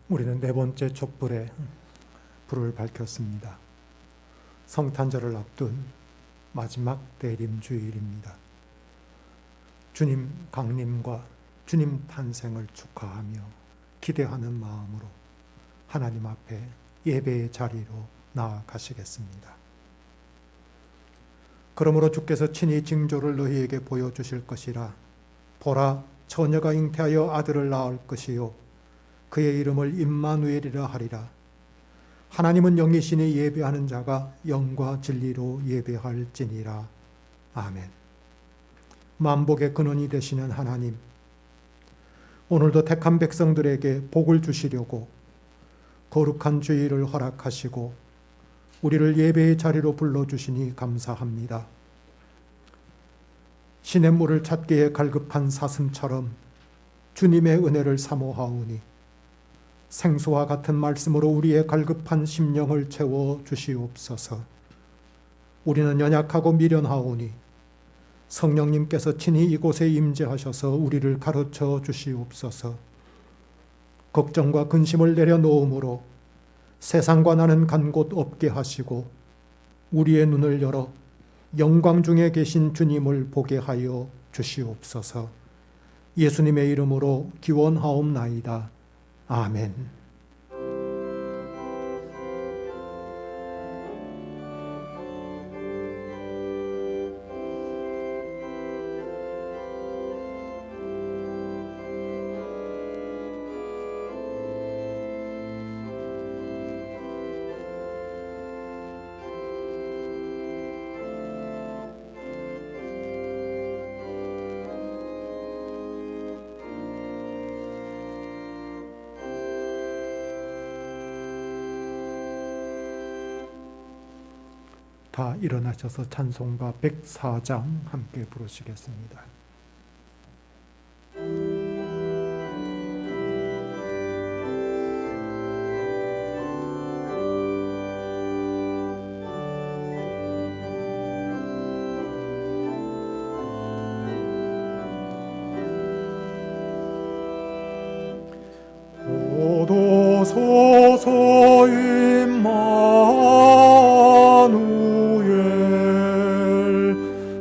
우리는 네 번째 촛불에 불을 밝혔습니다. 성탄절을 앞둔 마지막 대림주일입니다. 주님 강림과 주님 탄생을 축하하며 기대하는 마음으로 하나님 앞에 예배의 자리로 나아가시겠습니다. 그러므로 주께서 친히 징조를 너희에게 보여주실 것이라. 보라, 처녀가 잉태하여 아들을 낳을 것이요 그의 이름을 임마누엘이라 하리라. 하나님은 영이시니 예배하는 자가 영과 진리로 예배할지니라. 아멘. 만복의 근원이 되시는 하나님, 오늘도 택한 백성들에게 복을 주시려고 거룩한 주일을 허락하시고 우리를 예배의 자리로 불러주시니 감사합니다. 시냇물을 찾기에 갈급한 사슴처럼 주님의 은혜를 사모하오니 생수와 같은 말씀으로 우리의 갈급한 심령을 채워 주시옵소서. 우리는 연약하고 미련하오니 성령님께서 친히 이곳에 임재하셔서 우리를 가르쳐 주시옵소서. 걱정과 근심을 내려놓음으로 세상과 나는 간 곳 없게 하시고 우리의 눈을 열어 영광 중에 계신 주님을 보게 하여 주시옵소서. 예수님의 이름으로 기원하옵나이다. 아멘. 다 일어나셔서 찬송가 104장 함께 부르시겠습니다. 오도소서 임마누엘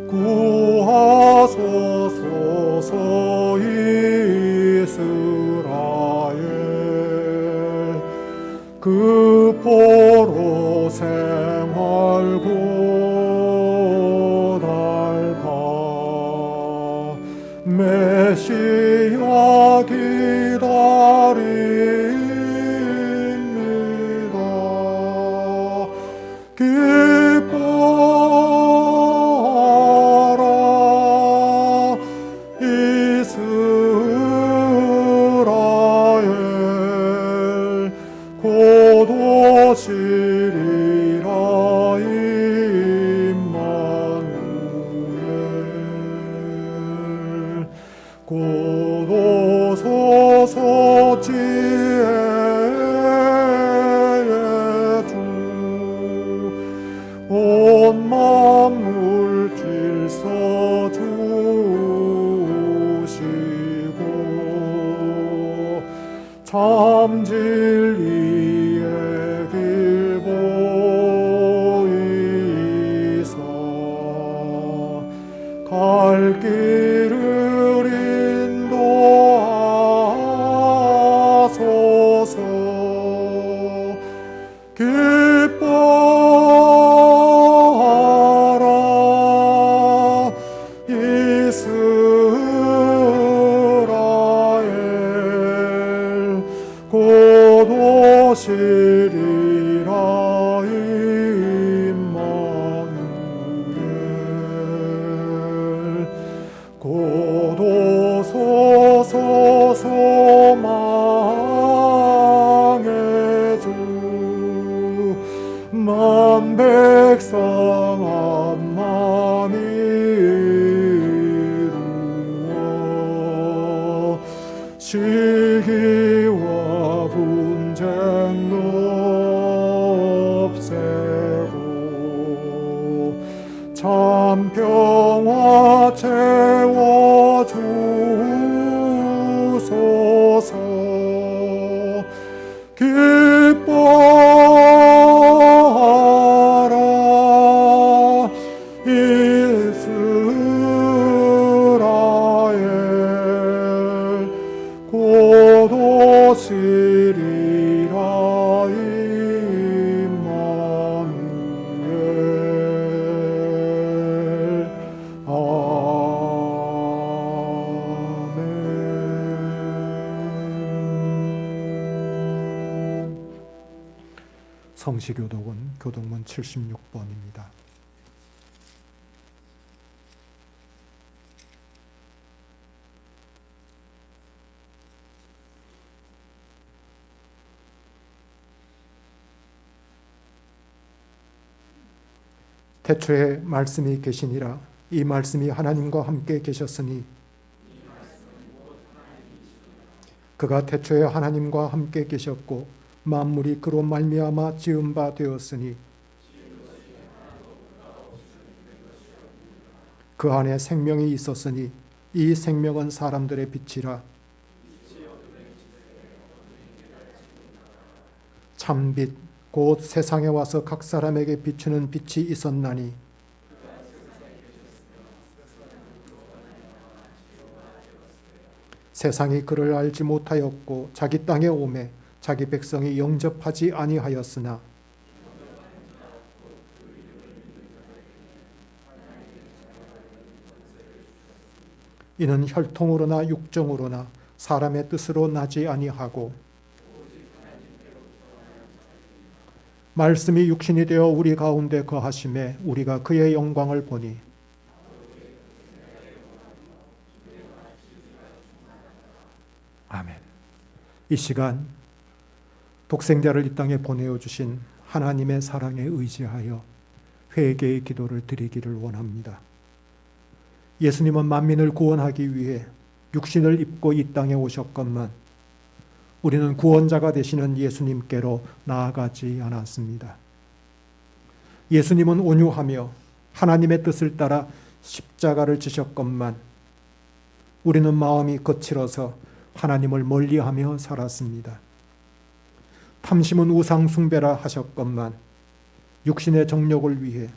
구하소서 이스라엘 그 포로 생활 고달파 메시아 기다립니다. 기뻐하라 이스라엘 곧 오시리라 임마누엘 곧 오소서 지혜의 주 온 만물 질서 주시고 참 진리의 길 보이사 갈 길을 인도하소서. 기뻐하라 이스라엘 곧 오시리라 임마누엘 곧 오소서 소망의 주 만 백성 한 마음 이루어 시기와 분쟁 없애고 참 평화 채워주소서. 성시교독은 교독문 76번입니다. 태초에 말씀이 계시니라. 이 말씀이 하나님과 함께 계셨으니 그가 태초에 하나님과 함께 계셨고 만물이 그로 말미암아 지은 바 되었으니 그 안에 생명이 있었으니 이 생명은 사람들의 빛이라. 참빛 곧 세상에 와서 각 사람에게 비추는 빛이 있었나니 세상이 그를 알지 못하였고 자기 땅에 오매 자기 백성이 영접하지 아니하였으나 이는 혈통으로나 육정으로나 사람의 뜻으로 나지 아니하고 말씀이 육신이 되어 우리 가운데 거하심에 우리가 그의 영광을 보니 아멘. 이 시간 독생자를 이 땅에 보내어 주신 하나님의 사랑에 의지하여 회개의 기도를 드리기를 원합니다. 예수님은 만민을 구원하기 위해 육신을 입고 이 땅에 오셨건만 우리는 구원자가 되시는 예수님께로 나아가지 않았습니다. 예수님은 온유하며 하나님의 뜻을 따라 십자가를 지셨건만 우리는 마음이 거칠어서 하나님을 멀리하며 살았습니다. 탐심은 우상 숭배라 하셨건만 육신의 정욕을 위해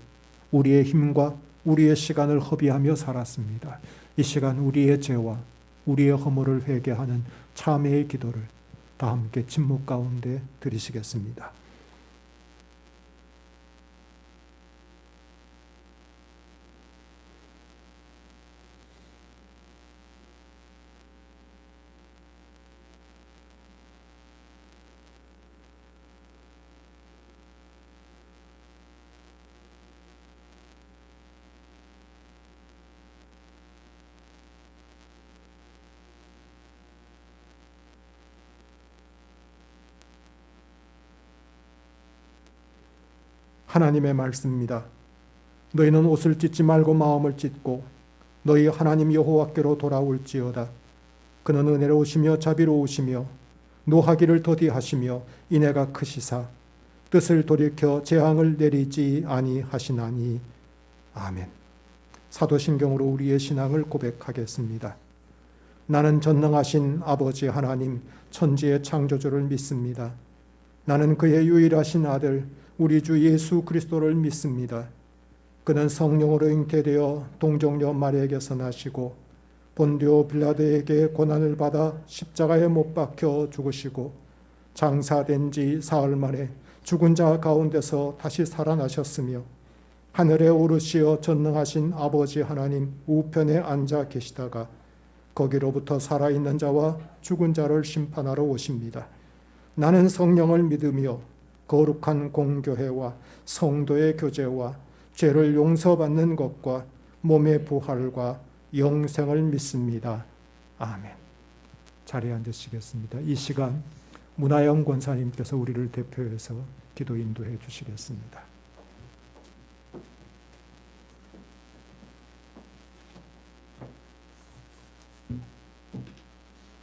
우리의 힘과 우리의 시간을 허비하며 살았습니다. 이 시간 우리의 죄와 우리의 허물을 회개하는 참회의 기도를 다 함께 침묵 가운데 드리시겠습니다. 하나님의 말씀입니다. 너희는 옷을 찢지 말고 마음을 찢고 너희 하나님 여호와께로 돌아올지어다. 그는 은혜로우시며 자비로우시며 노하기를 더디하시며 인애가 크시사 뜻을 돌이켜 재앙을 내리지 아니하시나니. 아멘. 사도신경으로 우리의 신앙을 고백하겠습니다. 나는 전능하신 아버지 하나님 천지의 창조주를 믿습니다. 나는 그의 유일하신 아들 우리 주 예수 그리스도를 믿습니다. 그는 성령으로 잉태되어 동정녀 마리아에게서 나시고 본디오 빌라도에게 고난을 받아 십자가에 못 박혀 죽으시고 장사된 지 사흘 만에 죽은 자 가운데서 다시 살아나셨으며 하늘에 오르시어 전능하신 아버지 하나님 우편에 앉아 계시다가 거기로부터 살아있는 자와 죽은 자를 심판하러 오십니다. 나는 성령을 믿으며 거룩한 공교회와 성도의 교제와 죄를 용서받는 것과 몸의 부활과 영생을 믿습니다. 아멘. 자리에 앉으시겠습니다. 이 시간 문하영 권사님께서 우리를 대표해서 기도 인도해 주시겠습니다.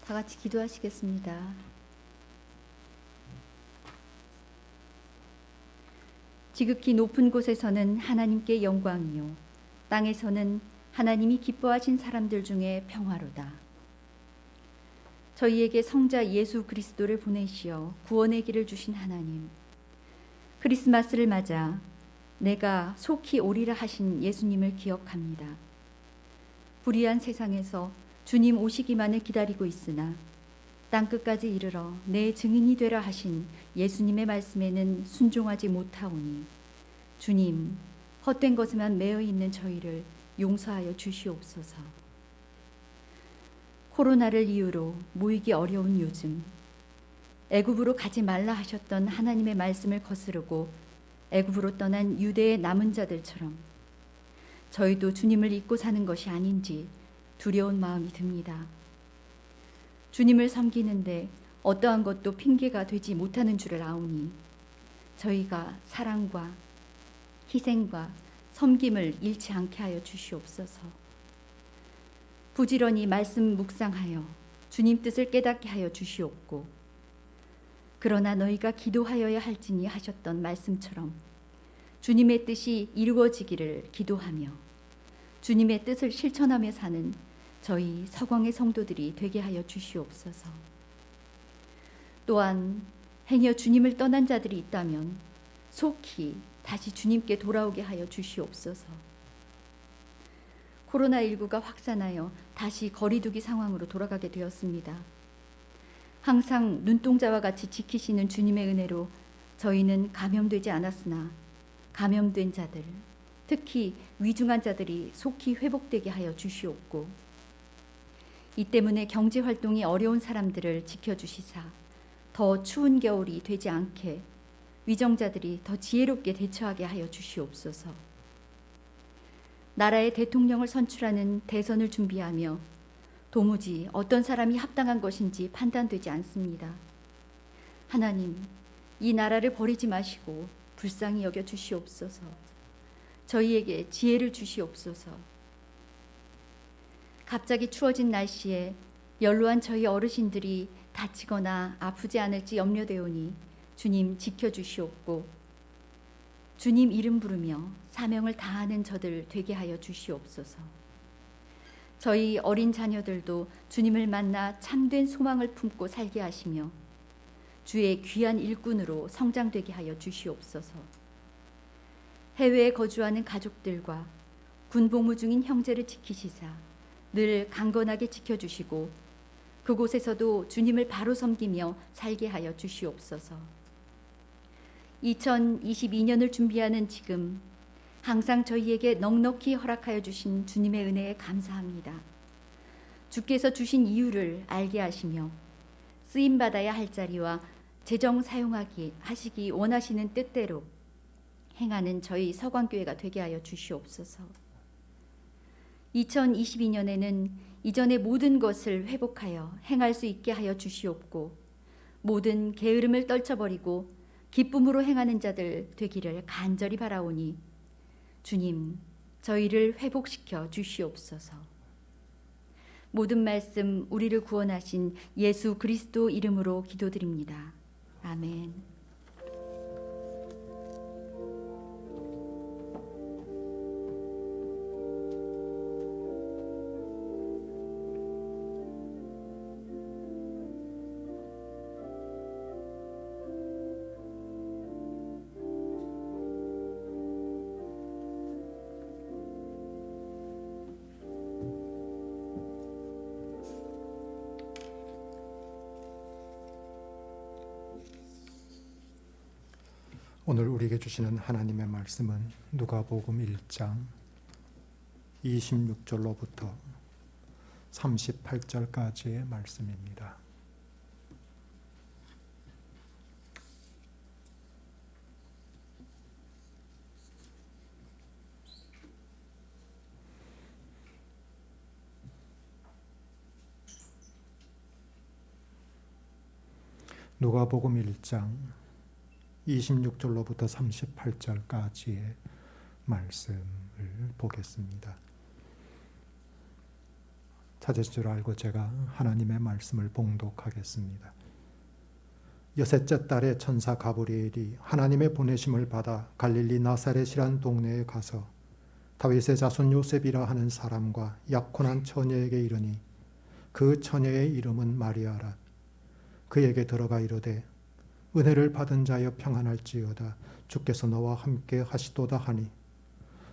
다 같이 기도하시겠습니다. 지극히 높은 곳에서는 하나님께 영광이요 땅에서는 하나님이 기뻐하신 사람들 중에 평화로다. 저희에게 성자 예수 그리스도를 보내시어 구원의 길을 주신 하나님, 크리스마스를 맞아 내가 속히 오리라 하신 예수님을 기억합니다. 불의한 세상에서 주님 오시기만을 기다리고 있으나 땅끝까지 이르러 내 증인이 되라 하신 예수님의 말씀에는 순종하지 못하오니 주님, 헛된 것에만 매여 있는 저희를 용서하여 주시옵소서. 코로나를 이유로 모이기 어려운 요즘 애굽으로 가지 말라 하셨던 하나님의 말씀을 거스르고 애굽으로 떠난 유대의 남은 자들처럼 저희도 주님을 잊고 사는 것이 아닌지 두려운 마음이 듭니다. 주님을 섬기는데 어떠한 것도 핑계가 되지 못하는 줄을 아오니 저희가 사랑과 희생과 섬김을 잃지 않게 하여 주시옵소서. 부지런히 말씀 묵상하여 주님 뜻을 깨닫게 하여 주시옵고, 그러나 너희가 기도하여야 할지니 하셨던 말씀처럼 주님의 뜻이 이루어지기를 기도하며 주님의 뜻을 실천하며 사는 저희 서광의 성도들이 되게 하여 주시옵소서. 또한 행여 주님을 떠난 자들이 있다면 속히 다시 주님께 돌아오게 하여 주시옵소서. 코로나19가 확산하여 다시 거리두기 상황으로 돌아가게 되었습니다. 항상 눈동자와 같이 지키시는 주님의 은혜로 저희는 감염되지 않았으나 감염된 자들, 특히 위중한 자들이 속히 회복되게 하여 주시옵고, 이 때문에 경제 활동이 어려운 사람들을 지켜주시사 더 추운 겨울이 되지 않게 위정자들이 더 지혜롭게 대처하게 하여 주시옵소서. 나라의 대통령을 선출하는 대선을 준비하며 도무지 어떤 사람이 합당한 것인지 판단되지 않습니다. 하나님, 이 나라를 버리지 마시고 불쌍히 여겨 주시옵소서. 저희에게 지혜를 주시옵소서. 갑자기 추워진 날씨에 연로한 저희 어르신들이 다치거나 아프지 않을지 염려되오니 주님 지켜주시옵고, 주님 이름 부르며 사명을 다하는 저들 되게 하여 주시옵소서. 저희 어린 자녀들도 주님을 만나 참된 소망을 품고 살게 하시며 주의 귀한 일꾼으로 성장되게 하여 주시옵소서. 해외에 거주하는 가족들과 군복무 중인 형제를 지키시사 늘 강건하게 지켜주시고 그곳에서도 주님을 바로 섬기며 살게 하여 주시옵소서. 2022년을 준비하는 지금 항상 저희에게 넉넉히 허락하여 주신 주님의 은혜에 감사합니다. 주께서 주신 이유를 알게 하시며 쓰임받아야 할 자리와 재정 하시기 원하시는 뜻대로 행하는 저희 서광교회가 되게 하여 주시옵소서. 2022년에는 이전의 모든 것을 회복하여 행할 수 있게 하여 주시옵고, 모든 게으름을 떨쳐버리고 기쁨으로 행하는 자들 되기를 간절히 바라오니 주님, 저희를 회복시켜 주시옵소서. 모든 말씀 우리를 구원하신 예수 그리스도 이름으로 기도드립니다. 아멘. 오늘 우리에게 주시는 하나님의 말씀은 누가복음 1장 26절로부터 38절까지의 말씀입니다. 누가복음 1장 26절로부터 38절까지의 말씀을 보겠습니다. 찾으실 줄 알고 제가 하나님의 말씀을 봉독하겠습니다. 여섯째 달에 천사 가브리엘이 하나님의 보내심을 받아 갈릴리 나사렛이란 동네에 가서 다윗의 자손 요셉이라 하는 사람과 약혼한 처녀에게 이르니 그 처녀의 이름은 마리아라. 그에게 들어가 이르되 은혜를 받은 자여 평안할지어다. 주께서 너와 함께 하시도다 하니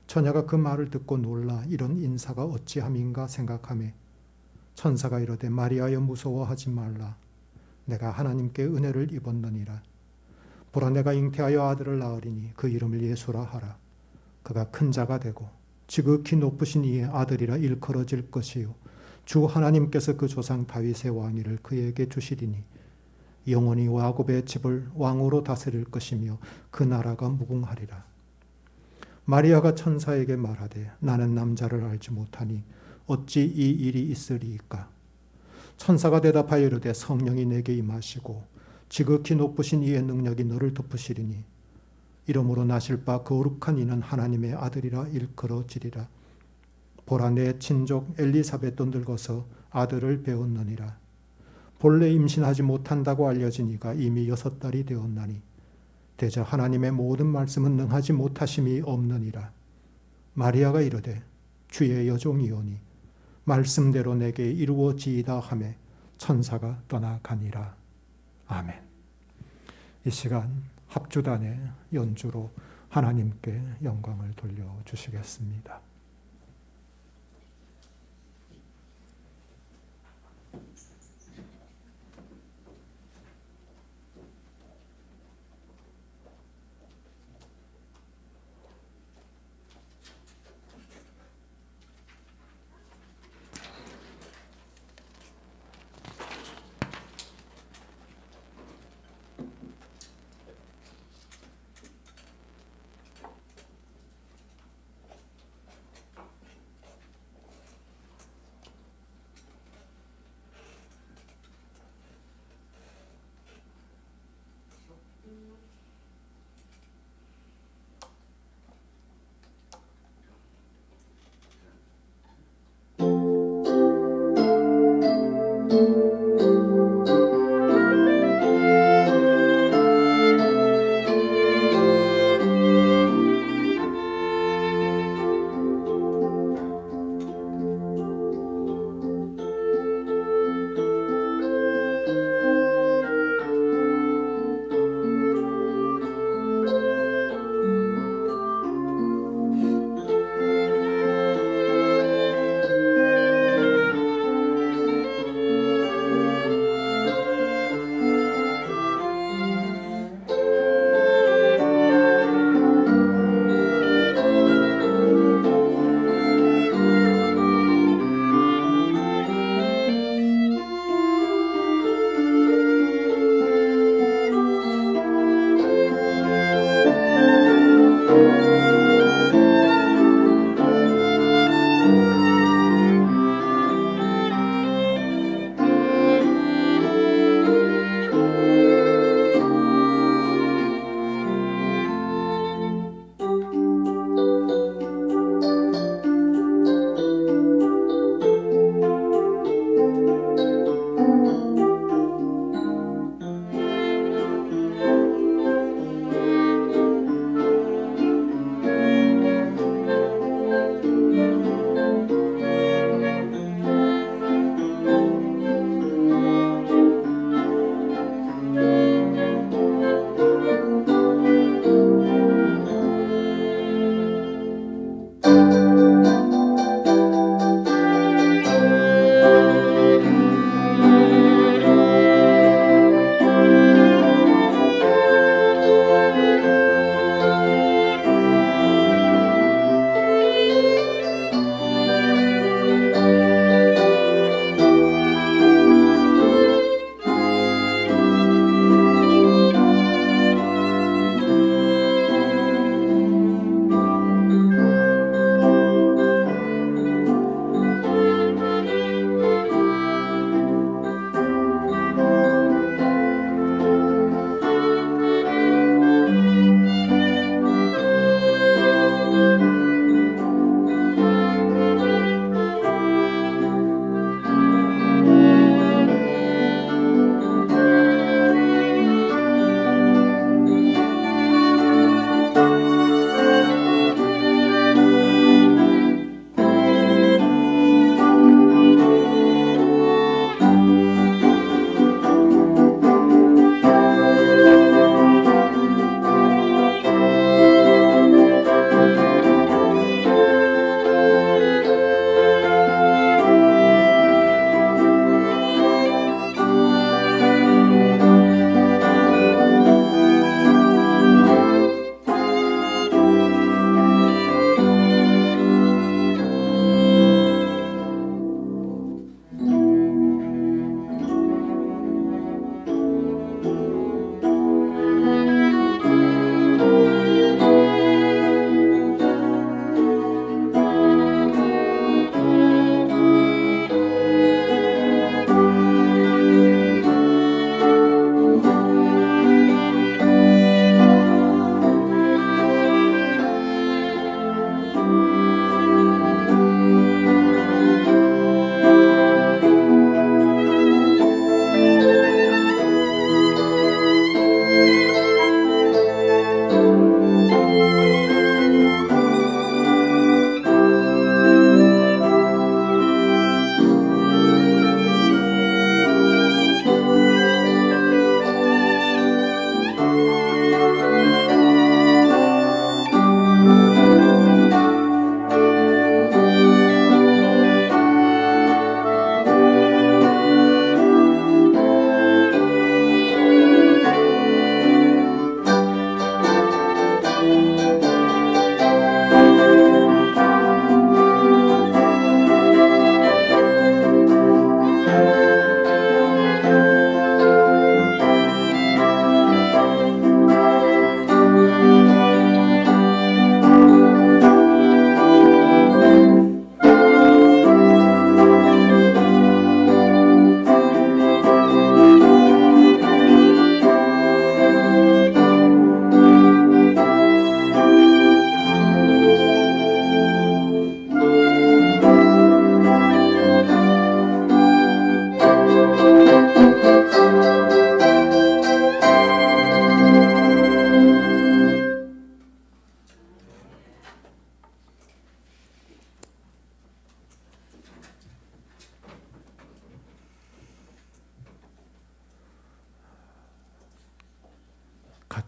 처녀가 그 말을 듣고 놀라 이런 인사가 어찌함인가 생각하매 천사가 이르되 마리아여 무서워하지 말라. 내가 하나님께 은혜를 입었느니라. 보라 내가 잉태하여 아들을 낳으리니 그 이름을 예수라 하라. 그가 큰 자가 되고 지극히 높으신 이의 아들이라 일컬어질 것이요 주 하나님께서 그 조상 다윗의 왕위를 그에게 주시리니 영원히 야곱의 집을 왕으로 다스릴 것이며 그 나라가 무궁하리라. 마리아가 천사에게 말하되 나는 남자를 알지 못하니 어찌 이 일이 있으리이까. 천사가 대답하여 이르되 성령이 내게 임하시고 지극히 높으신 이의 능력이 너를 덮으시리니 이러므로 나실 바 거룩한 이는 하나님의 아들이라 일컬어지리라. 보라 내 친족 엘리사벳도 늙어서 아들을 배웠느니라. 본래 임신하지 못한다고 알려진 이가 이미 6달이 되었나니 대저 하나님의 모든 말씀은 능하지 못하심이 없느니라. 마리아가 이르되 주의 여종이오니 말씀대로 내게 이루어지이다 하매 천사가 떠나가니라. 아멘. 이 시간 합주단의 연주로 하나님께 영광을 돌려주시겠습니다.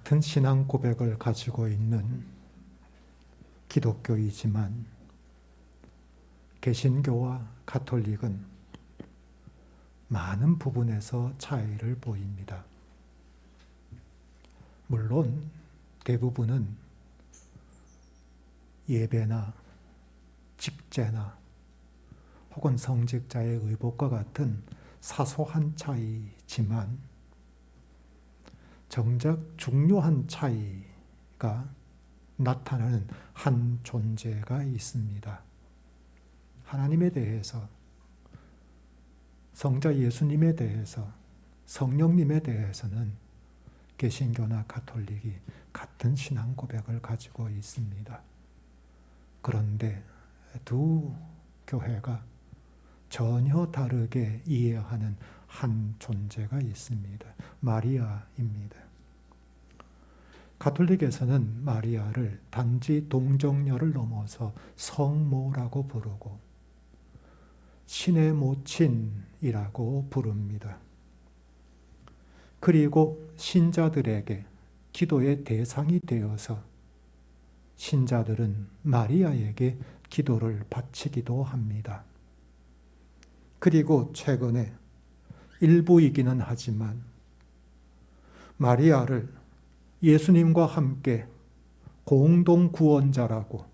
같은 신앙 고백을 가지고 있는 기독교이지만 개신교와 가톨릭은 많은 부분에서 차이를 보입니다. 물론 대부분은 예배나 직제나 혹은 성직자의 의복과 같은 사소한 차이지만 정작 중요한 차이가 나타나는 한 존재가 있습니다. 하나님에 대해서, 성자 예수님에 대해서, 성령님에 대해서는 개신교나 가톨릭이 같은 신앙 고백을 가지고 있습니다. 그런데 두 교회가 전혀 다르게 이해하는 한 존재가 있습니다. 마리아입니다. 가톨릭에서는 마리아를 단지 동정녀를 넘어서 성모라고 부르고 신의 모친이라고 부릅니다. 그리고 신자들에게 기도의 대상이 되어서 신자들은 마리아에게 기도를 바치기도 합니다. 그리고 최근에 일부이기는 하지만 마리아를 예수님과 함께 공동 구원자라고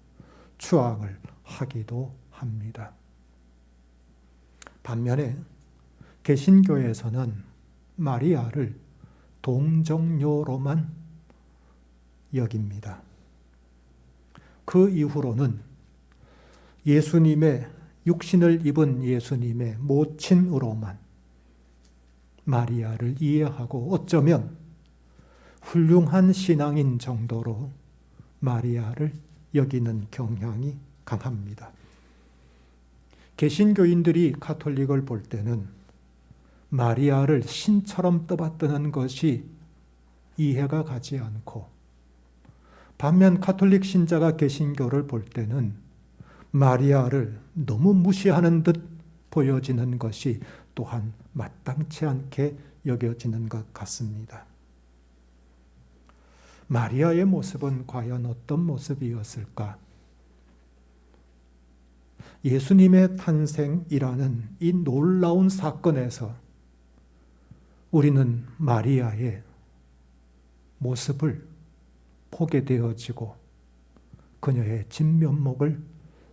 추앙을 하기도 합니다. 반면에 개신교에서는 마리아를 동정녀로만 여깁니다. 그 이후로는 예수님의 육신을 입은 예수님의 모친으로만 마리아를 이해하고 어쩌면 훌륭한 신앙인 정도로 마리아를 여기는 경향이 강합니다. 개신교인들이 가톨릭을 볼 때는 마리아를 신처럼 떠받드는 것이 이해가 가지 않고, 반면 가톨릭 신자가 개신교를 볼 때는 마리아를 너무 무시하는 듯 보여지는 것이 또한 마땅치 않게 여겨지는 것 같습니다. 마리아의 모습은 과연 어떤 모습이었을까? 예수님의 탄생이라는 이 놀라운 사건에서 우리는 마리아의 모습을 보게 되어지고 그녀의 진면목을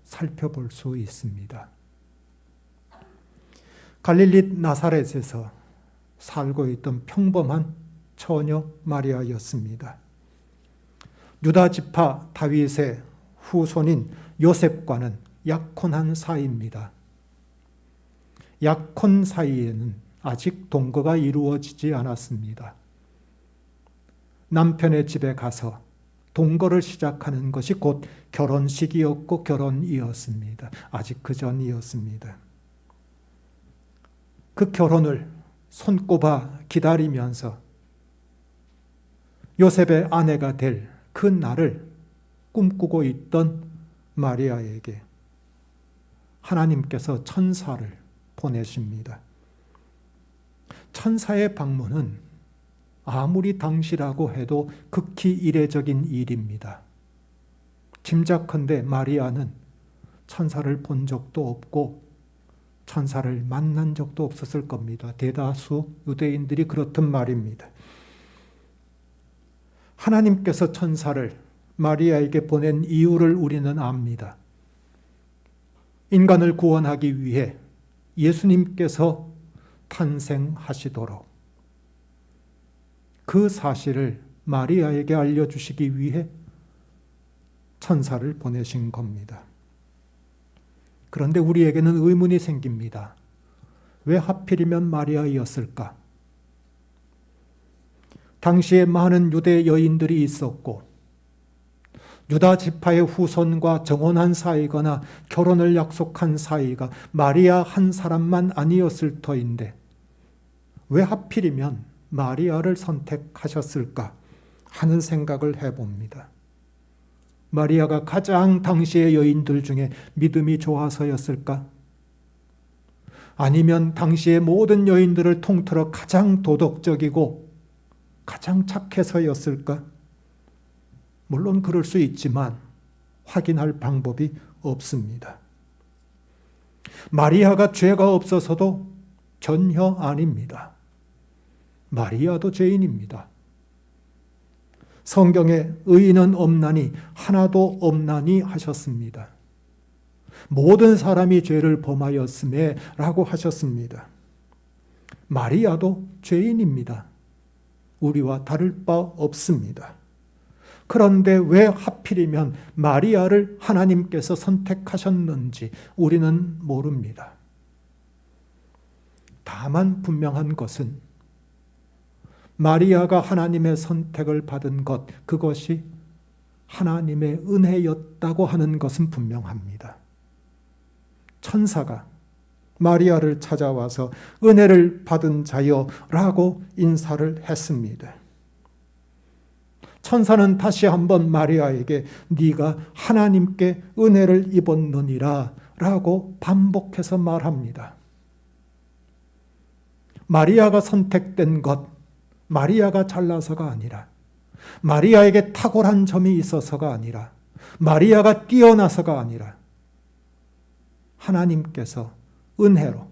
살펴볼 수 있습니다. 갈릴리 나사렛에서 살고 있던 평범한 처녀 마리아였습니다. 유다 지파 다윗의 후손인 요셉과는 약혼한 사이입니다. 약혼 사이에는 아직 동거가 이루어지지 않았습니다. 남편의 집에 가서 동거를 시작하는 것이 곧 결혼식이었고 결혼이었습니다. 아직 그 전이었습니다. 그 결혼을 손꼽아 기다리면서 요셉의 아내가 될 그 날을 꿈꾸고 있던 마리아에게 하나님께서 천사를 보내십니다. 천사의 방문은 아무리 당시라고 해도 극히 이례적인 일입니다. 짐작컨대 마리아는 천사를 본 적도 없고 천사를 만난 적도 없었을 겁니다. 대다수 유대인들이 그렇단 말입니다. 하나님께서 천사를 마리아에게 보낸 이유를 우리는 압니다. 인간을 구원하기 위해 예수님께서 탄생하시도록 그 사실을 마리아에게 알려주시기 위해 천사를 보내신 겁니다. 그런데 우리에게는 의문이 생깁니다. 왜 하필이면 마리아였을까? 당시에 많은 유대 여인들이 있었고 유다 지파의 후손과 정혼한 사이거나 결혼을 약속한 사이가 마리아 한 사람만 아니었을 터인데 왜 하필이면 마리아를 선택하셨을까 하는 생각을 해봅니다. 마리아가 가장 당시의 여인들 중에 믿음이 좋아서였을까? 아니면 당시의 모든 여인들을 통틀어 가장 도덕적이고 가장 착해서였을까? 물론 그럴 수 있지만 확인할 방법이 없습니다. 마리아가 죄가 없어서도 전혀 아닙니다. 마리아도 죄인입니다. 성경에 의인은 없나니 하나도 없나니 하셨습니다. 모든 사람이 죄를 범하였음에 라고 하셨습니다. 마리아도 죄인입니다. 우리와 다를 바 없습니다. 그런데 왜 하필이면 마리아를 하나님께서 선택하셨는지 우리는 모릅니다. 다만 분명한 것은 마리아가 하나님의 선택을 받은 것, 그것이 하나님의 은혜였다고 하는 것은 분명합니다. 천사가 마리아를 찾아와서 은혜를 받은 자여 라고 인사를 했습니다. 천사는 다시 한번 마리아에게 네가 하나님께 은혜를 입었느니라 라고 반복해서 말합니다. 마리아가 선택된 것, 마리아가 잘나서가 아니라, 마리아에게 탁월한 점이 있어서가 아니라, 마리아가 뛰어나서가 아니라 하나님께서 은혜로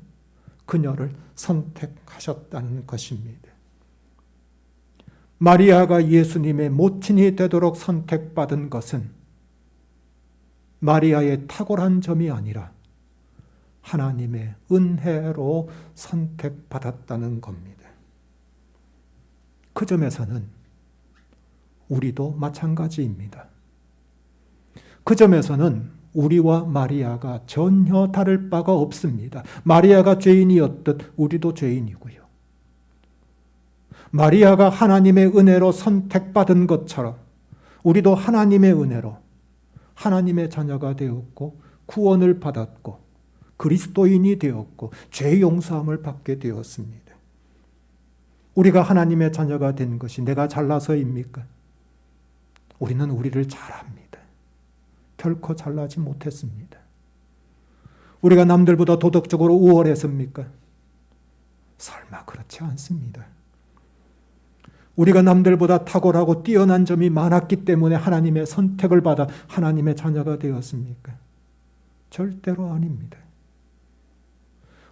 그녀를 선택하셨다는 것입니다. 마리아가 예수님의 모친이 되도록 선택받은 것은 마리아의 탁월한 점이 아니라 하나님의 은혜로 선택받았다는 겁니다. 그 점에서는 우리도 마찬가지입니다. 그 점에서는 우리와 마리아가 전혀 다를 바가 없습니다. 마리아가 죄인이었듯 우리도 죄인이고요. 마리아가 하나님의 은혜로 선택받은 것처럼 우리도 하나님의 은혜로 하나님의 자녀가 되었고 구원을 받았고 그리스도인이 되었고 죄 용서함을 받게 되었습니다. 우리가 하나님의 자녀가 된 것이 내가 잘나서입니까? 우리는 우리를 잘 압니다. 결코 잘나지 못했습니다. 우리가 남들보다 도덕적으로 우월했습니까? 설마 그렇지 않습니다. 우리가 남들보다 탁월하고 뛰어난 점이 많았기 때문에 하나님의 선택을 받아 하나님의 자녀가 되었습니까? 절대로 아닙니다.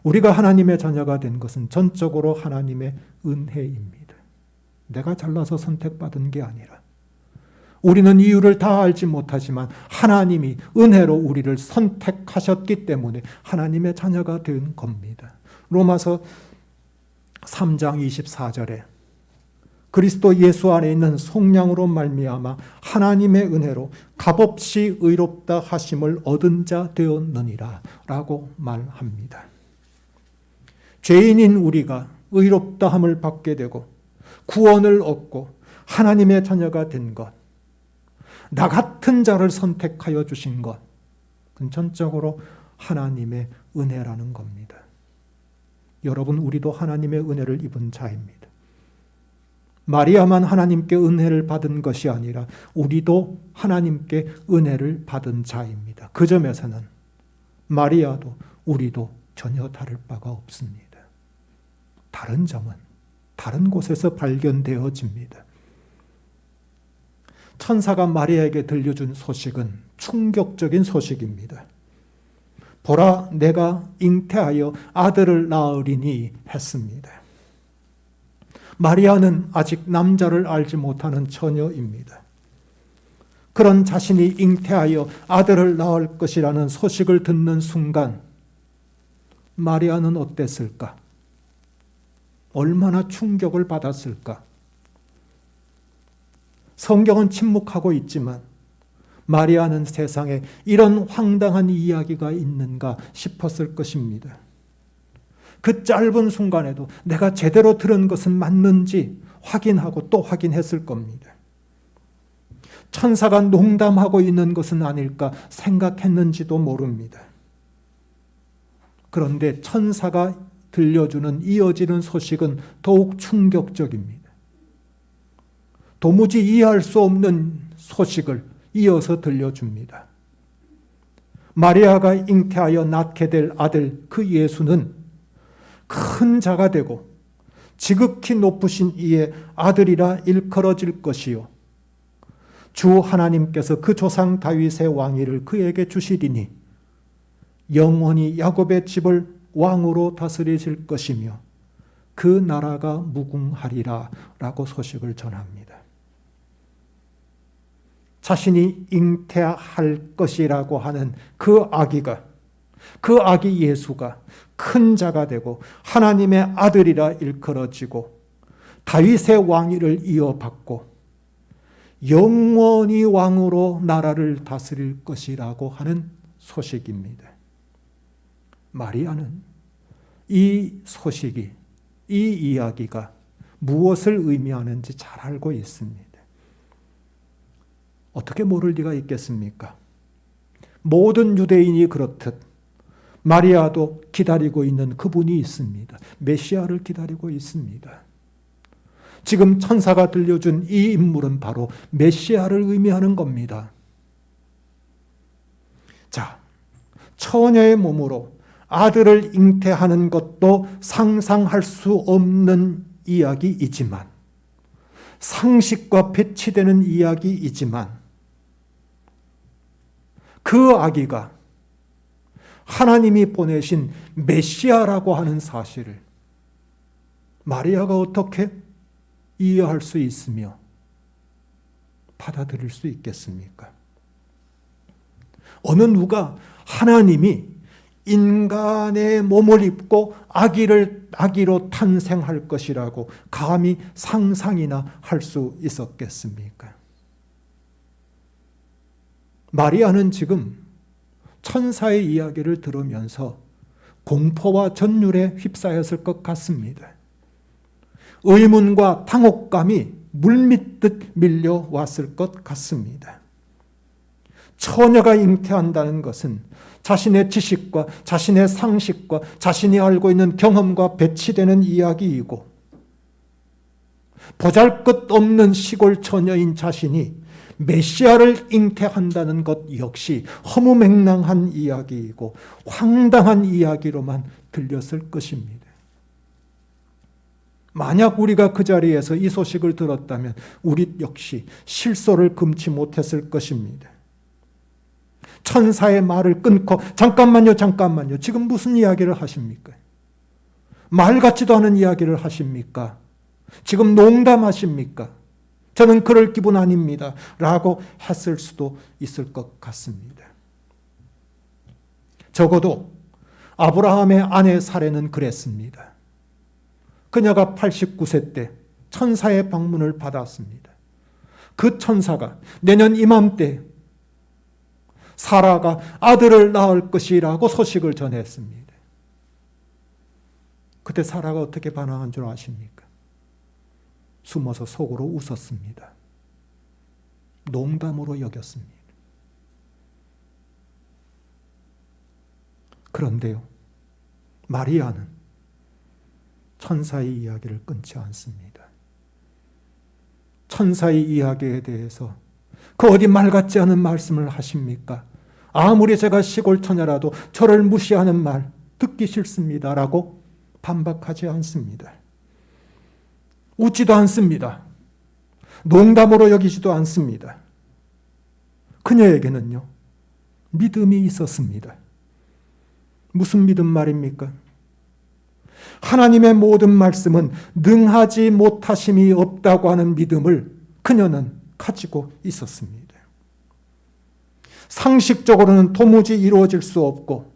우리가 하나님의 자녀가 된 것은 전적으로 하나님의 은혜입니다. 내가 잘나서 선택받은 게 아니라 우리는 이유를 다 알지 못하지만 하나님이 은혜로 우리를 선택하셨기 때문에 하나님의 자녀가 된 겁니다. 로마서 3장 24절에 그리스도 예수 안에 있는 속량으로 말미암아 하나님의 은혜로 값없이 의롭다 하심을 얻은 자 되었느니라 라고 말합니다. 죄인인 우리가 의롭다 함을 받게 되고 구원을 얻고 하나님의 자녀가 된 것, 나 같은 자를 선택하여 주신 것, 그건 전적으로 하나님의 은혜라는 겁니다. 여러분, 우리도 하나님의 은혜를 입은 자입니다. 마리아만 하나님께 은혜를 받은 것이 아니라 우리도 하나님께 은혜를 받은 자입니다. 그 점에서는 마리아도 우리도 전혀 다를 바가 없습니다. 다른 점은 다른 곳에서 발견되어집니다. 천사가 마리아에게 들려준 소식은 충격적인 소식입니다. 보라, 내가 잉태하여 아들을 낳으리니 했습니다. 마리아는 아직 남자를 알지 못하는 처녀입니다. 그런 자신이 잉태하여 아들을 낳을 것이라는 소식을 듣는 순간 마리아는 어땠을까? 얼마나 충격을 받았을까? 성경은 침묵하고 있지만 마리아는 세상에 이런 황당한 이야기가 있는가 싶었을 것입니다. 그 짧은 순간에도 내가 제대로 들은 것은 맞는지 확인하고 또 확인했을 겁니다. 천사가 농담하고 있는 것은 아닐까 생각했는지도 모릅니다. 그런데 천사가 들려주는 이어지는 소식은 더욱 충격적입니다. 도무지 이해할 수 없는 소식을 이어서 들려줍니다. 마리아가 잉태하여 낳게 될 아들 그 예수는 큰 자가 되고 지극히 높으신 이의 아들이라 일컬어질 것이요 주 하나님께서 그 조상 다윗의 왕위를 그에게 주시리니 영원히 야곱의 집을 왕으로 다스리실 것이며 그 나라가 무궁하리라 라고 소식을 전합니다. 자신이 잉태할 것이라고 하는 그 아기 예수가 큰 자가 되고 하나님의 아들이라 일컬어지고 다윗의 왕위를 이어받고 영원히 왕으로 나라를 다스릴 것이라고 하는 소식입니다. 마리아는 이 소식이, 이 이야기가 무엇을 의미하는지 잘 알고 있습니다. 어떻게 모를 리가 있겠습니까? 모든 유대인이 그렇듯 마리아도 기다리고 있는 그분이 있습니다. 메시아를 기다리고 있습니다. 지금 천사가 들려준 이 인물은 바로 메시아를 의미하는 겁니다. 자, 처녀의 몸으로 아들을 잉태하는 것도 상상할 수 없는 이야기이지만, 상식과 배치되는 이야기이지만, 그 아기가 하나님이 보내신 메시아라고 하는 사실을 마리아가 어떻게 이해할 수 있으며 받아들일 수 있겠습니까? 어느 누가 하나님이 인간의 몸을 입고 아기로 탄생할 것이라고 감히 상상이나 할 수 있었겠습니까? 마리아는 지금 천사의 이야기를 들으면서 공포와 전율에 휩싸였을 것 같습니다. 의문과 당혹감이 물밀듯 밀려왔을 것 같습니다. 처녀가 잉태한다는 것은 자신의 지식과 자신의 상식과 자신이 알고 있는 경험과 배치되는 이야기이고, 보잘것없는 시골 처녀인 자신이 메시아를 잉태한다는 것 역시 허무맹랑한 이야기이고 황당한 이야기로만 들렸을 것입니다. 만약 우리가 그 자리에서 이 소식을 들었다면 우리 역시 실소를 금치 못했을 것입니다. 천사의 말을 끊고 잠깐만요. 지금 무슨 이야기를 하십니까? 말 같지도 않은 이야기를 하십니까? 지금 농담하십니까? 저는 그럴 기분 아닙니다. 라고 했을 수도 있을 것 같습니다. 적어도 아브라함의 아내 사레는 그랬습니다. 그녀가 89세 때 천사의 방문을 받았습니다. 그 천사가 내년 이맘때 사라가 아들을 낳을 것이라고 소식을 전했습니다. 그때 사라가 어떻게 반응한 줄 아십니까? 숨어서 속으로 웃었습니다. 농담으로 여겼습니다. 그런데요, 마리아는 천사의 이야기를 끊지 않습니다. 천사의 이야기에 대해서 그 어디 말 같지 않은 말씀을 하십니까? 아무리 제가 시골 처녀라도 저를 무시하는 말 듣기 싫습니다라고 반박하지 않습니다. 웃지도 않습니다. 농담으로 여기지도 않습니다. 그녀에게는요, 믿음이 있었습니다. 무슨 믿음 말입니까? 하나님의 모든 말씀은 능하지 못하심이 없다고 하는 믿음을 그녀는 가지고 있었습니다. 상식적으로는 도무지 이루어질 수 없고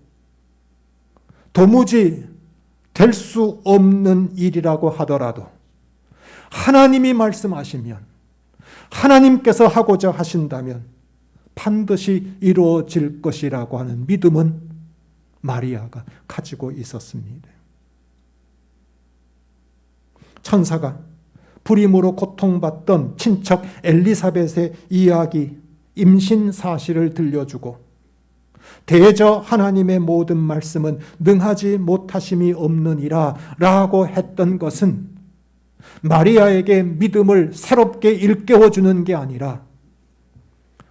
도무지 될 수 없는 일이라고 하더라도 하나님이 말씀하시면, 하나님께서 하고자 하신다면 반드시 이루어질 것이라고 하는 믿음은 마리아가 가지고 있었습니다. 천사가 불임으로 고통받던 친척 엘리사벳의 이야기, 임신 사실을 들려주고 대저 하나님의 모든 말씀은 능하지 못하심이 없느니라 라고 했던 것은 마리아에게 믿음을 새롭게 일깨워주는 게 아니라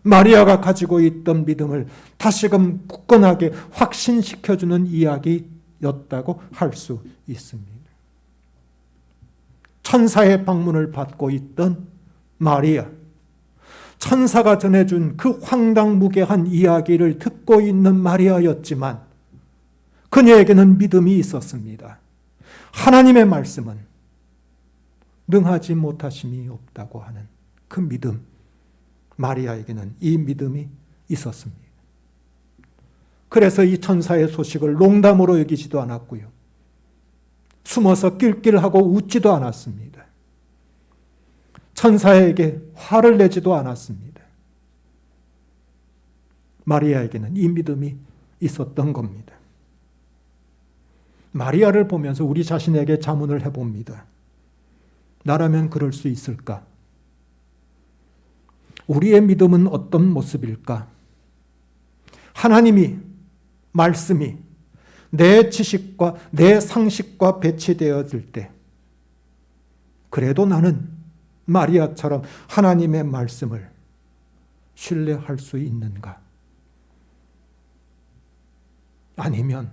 마리아가 가지고 있던 믿음을 다시금 굳건하게 확신시켜주는 이야기였다고 할 수 있습니다. 천사의 방문을 받고 있던 마리아, 천사가 전해준 그 황당무계한 이야기를 듣고 있는 마리아였지만 그녀에게는 믿음이 있었습니다. 하나님의 말씀은 능하지 못하심이 없다고 하는 그 믿음, 마리아에게는 이 믿음이 있었습니다. 그래서 이 천사의 소식을 농담으로 여기지도 않았고요. 숨어서 낄낄하고 웃지도 않았습니다. 천사에게 화를 내지도 않았습니다. 마리아에게는 이 믿음이 있었던 겁니다. 마리아를 보면서 우리 자신에게 자문을 해봅니다. 나라면 그럴 수 있을까? 우리의 믿음은 어떤 모습일까? 하나님이, 말씀이 내 지식과 내 상식과 배치되어질 때 그래도 나는 마리아처럼 하나님의 말씀을 신뢰할 수 있는가? 아니면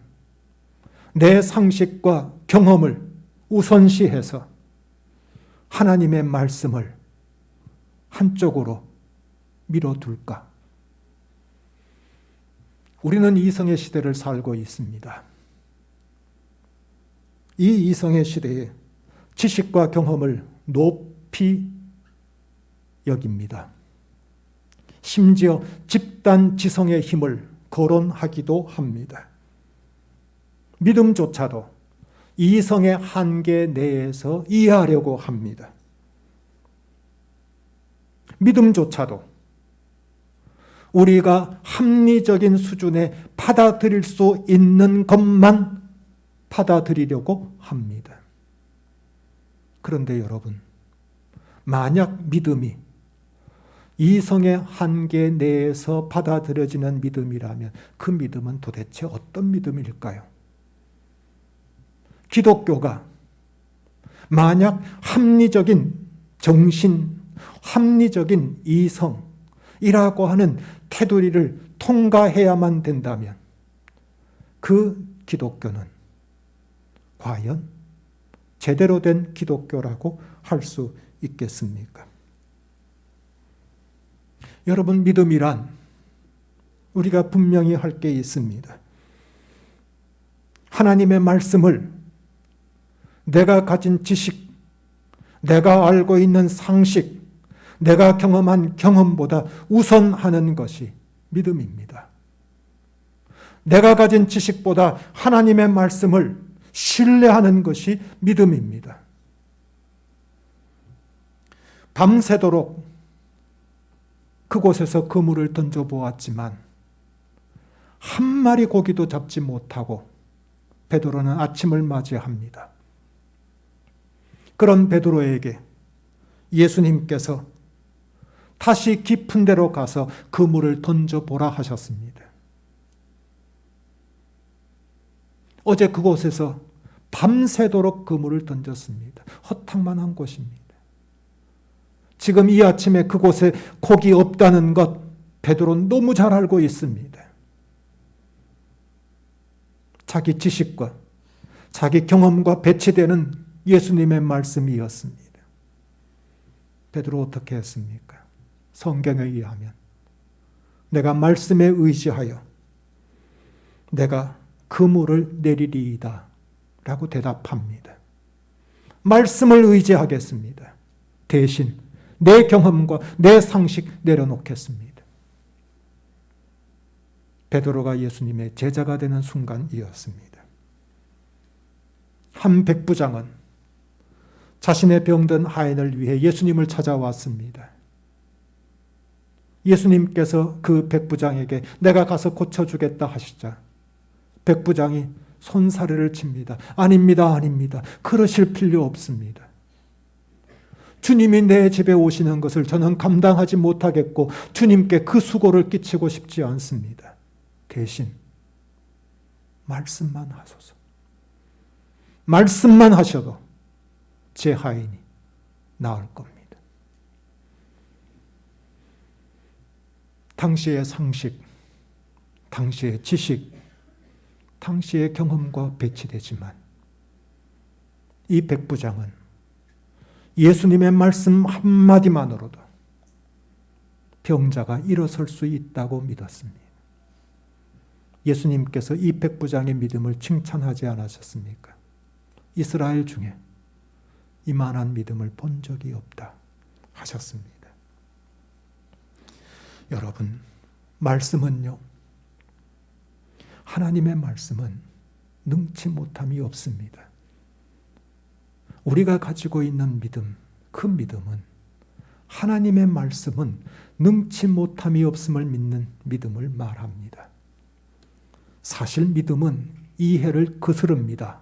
내 상식과 경험을 우선시해서 하나님의 말씀을 한쪽으로 밀어둘까? 우리는 이성의 시대를 살고 있습니다. 이 이성의 시대에 지식과 경험을 높이 여깁니다. 심지어 집단 지성의 힘을 거론하기도 합니다. 믿음조차도 이성의 한계 내에서 이해하려고 합니다. 믿음조차도 우리가 합리적인 수준에 받아들일 수 있는 것만 받아들이려고 합니다. 그런데 여러분, 만약 믿음이 이성의 한계 내에서 받아들여지는 믿음이라면 그 믿음은 도대체 어떤 믿음일까요? 기독교가 만약 합리적인 정신, 합리적인 이성이라고 하는 테두리를 통과해야만 된다면 그 기독교는 과연 제대로 된 기독교라고 할 수 있겠습니까? 여러분, 믿음이란 우리가 분명히 할 게 있습니다. 하나님의 말씀을 내가 가진 지식, 내가 알고 있는 상식, 내가 경험한 경험보다 우선하는 것이 믿음입니다. 내가 가진 지식보다 하나님의 말씀을 신뢰하는 것이 믿음입니다. 밤새도록 그곳에서 그물을 던져보았지만 한 마리 고기도 잡지 못하고 베드로는 아침을 맞이합니다. 그런 베드로에게 예수님께서 다시 깊은 데로 가서 그물을 던져보라 하셨습니다. 어제 그곳에서 밤새도록 그물을 던졌습니다. 허탕만한 곳입니다. 지금 이 아침에 그곳에 고기 없다는 것 베드로는 너무 잘 알고 있습니다. 자기 지식과 자기 경험과 배치되는 예수님의 말씀이었습니다. 베드로 어떻게 했습니까? 성경에 의하면 내가 말씀에 의지하여 내가 그물을 내리리이다 라고 대답합니다. 말씀을 의지하겠습니다. 대신 내 경험과 내 상식 내려놓겠습니다. 베드로가 예수님의 제자가 되는 순간이었습니다. 한 백부장은 자신의 병든 하인을 위해 예수님을 찾아왔습니다. 예수님께서 그 백부장에게 내가 가서 고쳐주겠다 하시자 백부장이 손사래를 칩니다. 아닙니다, 아닙니다. 그러실 필요 없습니다. 주님이 내 집에 오시는 것을 저는 감당하지 못하겠고 주님께 그 수고를 끼치고 싶지 않습니다. 대신 말씀만 하소서. 말씀만 하셔도 제 하인이 나을 겁니다. 당시의 상식, 당시의 지식, 당시의 경험과 배치되지만 이 백부장은 예수님의 말씀 한마디만으로도 병자가 일어설 수 있다고 믿었습니다. 예수님께서 이 백부장의 믿음을 칭찬하지 않으셨습니까? 이스라엘 중에 이만한 믿음을 본 적이 없다 하셨습니다. 여러분, 말씀은요, 하나님의 말씀은 능치 못함이 없습니다. 우리가 가지고 있는 믿음, 그 믿음은 하나님의 말씀은 능치 못함이 없음을 믿는 믿음을 말합니다. 사실 믿음은 이해를 거스릅니다.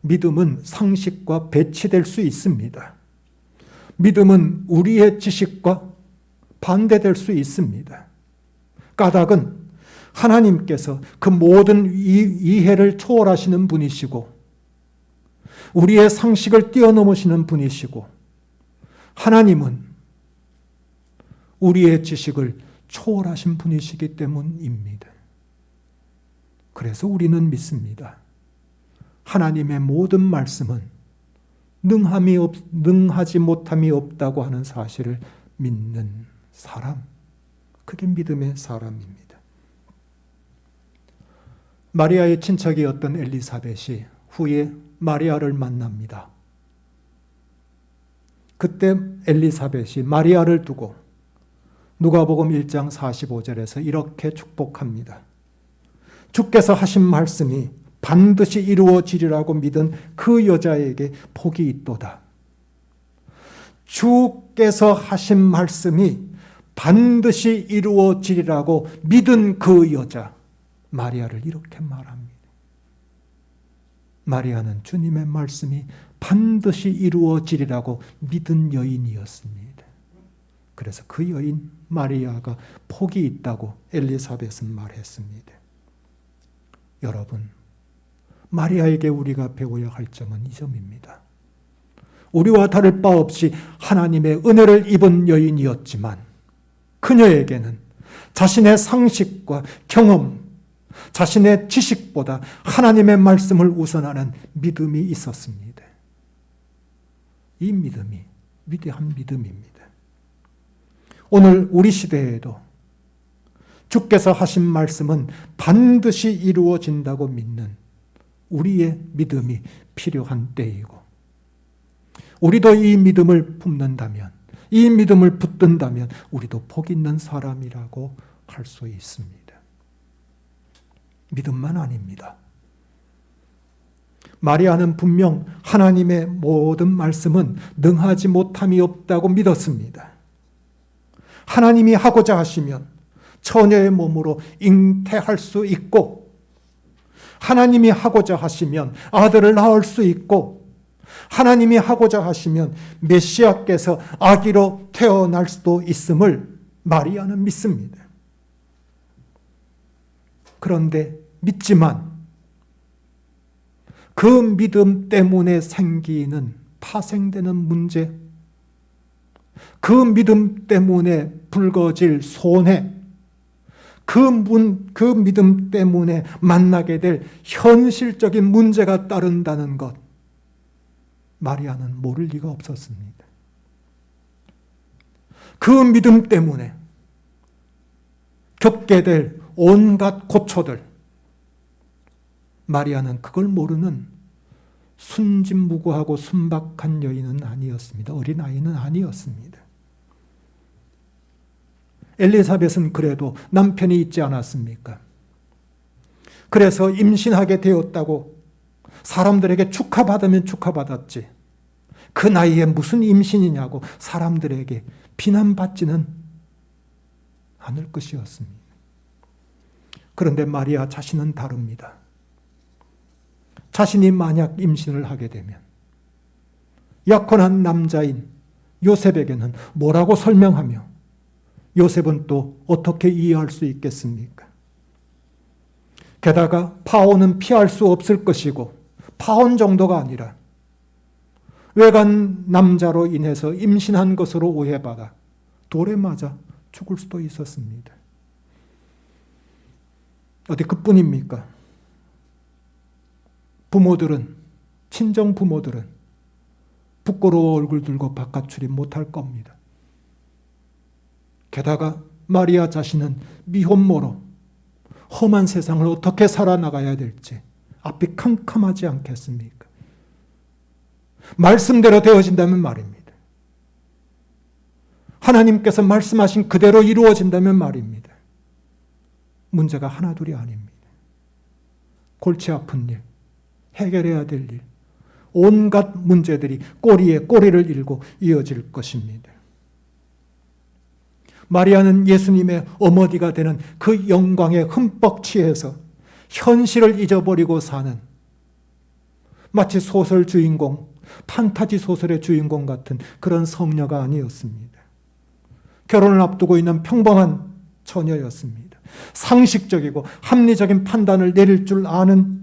믿음은 상식과 배치될 수 있습니다. 믿음은 우리의 지식과 반대될 수 있습니다. 까닭은 하나님께서 그 모든 이해를 초월하시는 분이시고 우리의 상식을 뛰어넘으시는 분이시고 하나님은 우리의 지식을 초월하신 분이시기 때문입니다. 그래서 우리는 믿습니다. 하나님의 모든 말씀은 능하지 못함이 없다고 하는 사실을 믿는 사람, 그게 믿음의 사람입니다. 마리아의 친척이었던 엘리사벳이 후에 마리아를 만납니다. 그때 엘리사벳이 마리아를 두고 누가복음 1장 45절에서 이렇게 축복합니다. 주께서 하신 말씀이 반드시 이루어지리라고 믿은 그 여자에게 복이 있도다. 주께서 하신 말씀이 반드시 이루어지리라고 믿은 그 여자, 마리아를 이렇게 말합니다. 마리아는 주님의 말씀이 반드시 이루어지리라고 믿은 여인이었습니다. 그래서 그 여인 마리아가 복이 있다고 엘리사벳은 말했습니다. 여러분, 마리아에게 우리가 배워야 할 점은 이 점입니다. 우리와 다를 바 없이 하나님의 은혜를 입은 여인이었지만 그녀에게는 자신의 상식과 경험, 자신의 지식보다 하나님의 말씀을 우선하는 믿음이 있었습니다. 이 믿음이 위대한 믿음입니다. 오늘 우리 시대에도 주께서 하신 말씀은 반드시 이루어진다고 믿는 우리의 믿음이 필요한 때이고 우리도 이 믿음을 품는다면, 이 믿음을 붙든다면 우리도 복 있는 사람이라고 할 수 있습니다. 믿음만 아닙니다. 마리아는 분명 하나님의 모든 말씀은 능하지 못함이 없다고 믿었습니다. 하나님이 하고자 하시면 처녀의 몸으로 잉태할 수 있고 하나님이 하고자 하시면 아들을 낳을 수 있고 하나님이 하고자 하시면 메시아께서 아기로 태어날 수도 있음을 마리아는 믿습니다. 그런데 믿지만 그 믿음 때문에 생기는 파생되는 문제, 그 믿음 때문에 불거질 손해, 그 믿음 때문에 만나게 될 현실적인 문제가 따른다는 것, 마리아는 모를 리가 없었습니다. 그 믿음 때문에 겪게 될 온갖 고초들, 마리아는 그걸 모르는 순진무구하고 순박한 여인은 아니었습니다. 어린아이는 아니었습니다. 엘리사벳은 그래도 남편이 있지 않았습니까? 그래서 임신하게 되었다고 사람들에게 축하받으면 축하받았지, 그 나이에 무슨 임신이냐고 사람들에게 비난받지는 않을 것이었습니다. 그런데 마리아 자신은 다릅니다. 자신이 만약 임신을 하게 되면 약혼한 남자인 요셉에게는 뭐라고 설명하며 요셉은 또 어떻게 이해할 수 있겠습니까? 게다가 파혼은 피할 수 없을 것이고 파혼 정도가 아니라 외간 남자로 인해서 임신한 것으로 오해받아 돌에 맞아 죽을 수도 있었습니다. 어디 그뿐입니까? 부모들은, 친정 부모들은 부끄러워 얼굴 들고 바깥 출입 못할 겁니다. 게다가 마리아 자신은 미혼모로 험한 세상을 어떻게 살아나가야 될지 앞이 캄캄하지 않겠습니까? 말씀대로 되어진다면 말입니다. 하나님께서 말씀하신 그대로 이루어진다면 말입니다. 문제가 하나둘이 아닙니다. 골치 아픈 일, 해결해야 될 일, 온갖 문제들이 꼬리에 꼬리를 일고 이어질 것입니다. 마리아는 예수님의 어머니가 되는 그 영광에 흠뻑 취해서 현실을 잊어버리고 사는 마치 소설 주인공, 판타지 소설의 주인공 같은 그런 성녀가 아니었습니다. 결혼을 앞두고 있는 평범한 처녀였습니다. 상식적이고 합리적인 판단을 내릴 줄 아는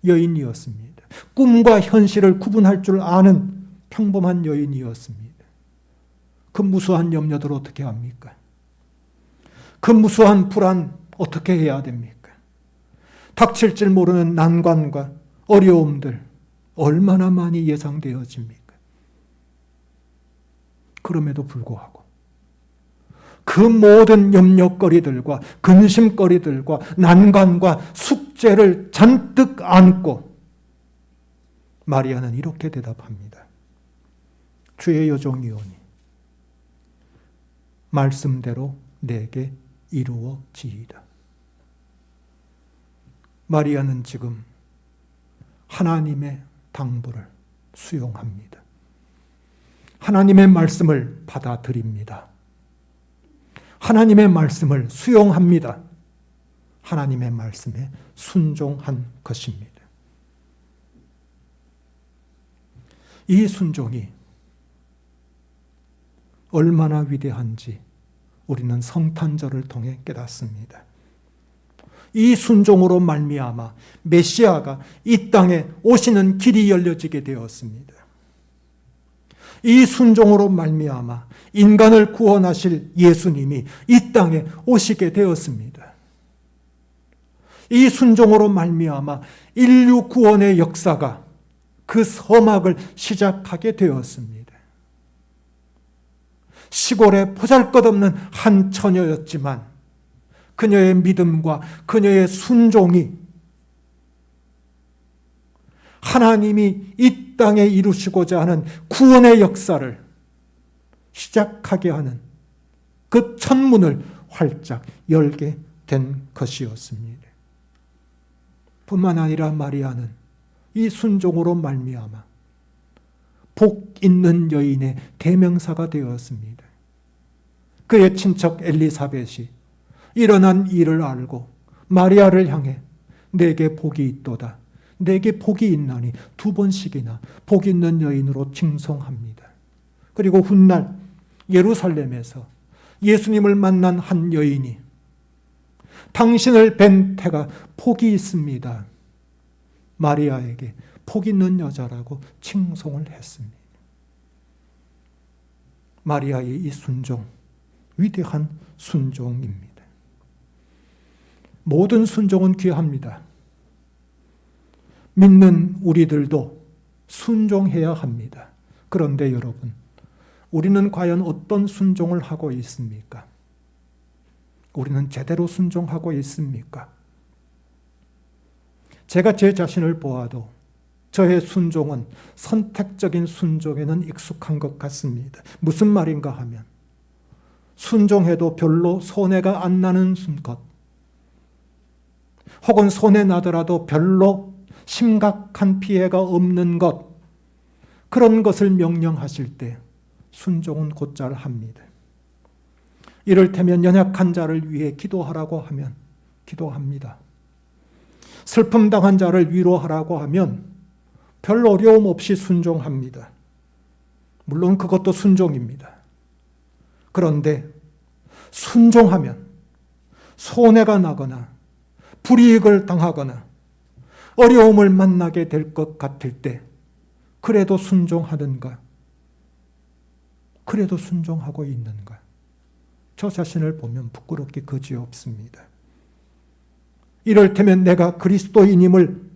여인이었습니다. 꿈과 현실을 구분할 줄 아는 평범한 여인이었습니다. 그 무수한 염려들 어떻게 합니까? 그 무수한 불안 어떻게 해야 됩니까? 닥칠 줄 모르는 난관과 어려움들 얼마나 많이 예상되어집니까? 그럼에도 불구하고 그 모든 염려거리들과 근심거리들과 난관과 숙제를 잔뜩 안고 마리아는 이렇게 대답합니다. 주의 여종이오니 말씀대로 내게 이루어지이다. 마리아는 지금 하나님의 당부를 수용합니다. 하나님의 말씀을 받아들입니다. 하나님의 말씀을 수용합니다. 하나님의 말씀에 순종한 것입니다. 이 순종이 얼마나 위대한지 우리는 성탄절을 통해 깨닫습니다. 이 순종으로 말미암아 메시아가 이 땅에 오시는 길이 열려지게 되었습니다. 이 순종으로 말미암아 인간을 구원하실 예수님이 이 땅에 오시게 되었습니다. 이 순종으로 말미암아 인류 구원의 역사가 그 서막을 시작하게 되었습니다. 시골에 보잘것없는 한 처녀였지만 그녀의 믿음과 그녀의 순종이 하나님이 이 땅에 이루시고자 하는 구원의 역사를 시작하게 하는 그 천문을 활짝 열게 된 것이었습니다. 뿐만 아니라 마리아는 이 순종으로 말미암아 복 있는 여인의 대명사가 되었습니다. 그의 친척 엘리사벳이 일어난 일을 알고 마리아를 향해 내게 복이 있도다, 내게 복이 있나니 두 번씩이나 복 있는 여인으로 칭송합니다. 그리고 훗날 예루살렘에서 예수님을 만난 한 여인이 당신을 뵌 태가 복이 있습니다. 마리아에게 복 있는 여자라고 칭송을 했습니다. 마리아의 이 순종, 위대한 순종입니다. 모든 순종은 귀합니다. 믿는 우리들도 순종해야 합니다. 그런데 여러분, 우리는 과연 어떤 순종을 하고 있습니까? 우리는 제대로 순종하고 있습니까? 제가 제 자신을 보아도 저의 순종은 선택적인 순종에는 익숙한 것 같습니다. 무슨 말인가 하면 순종해도 별로 손해가 안 나는 것, 혹은 손해 나더라도 별로 심각한 피해가 없는 것, 그런 것을 명령하실 때 순종은 곧잘 합니다. 이를테면 연약한 자를 위해 기도하라고 하면 기도합니다. 슬픔 당한 자를 위로하라고 하면 별 어려움 없이 순종합니다. 물론 그것도 순종입니다. 그런데 순종하면 손해가 나거나 불이익을 당하거나 어려움을 만나게 될 것 같을 때 그래도 순종하는가? 그래도 순종하고 있는가? 저 자신을 보면 부끄럽기 그지없습니다. 이를테면 내가 그리스도인임을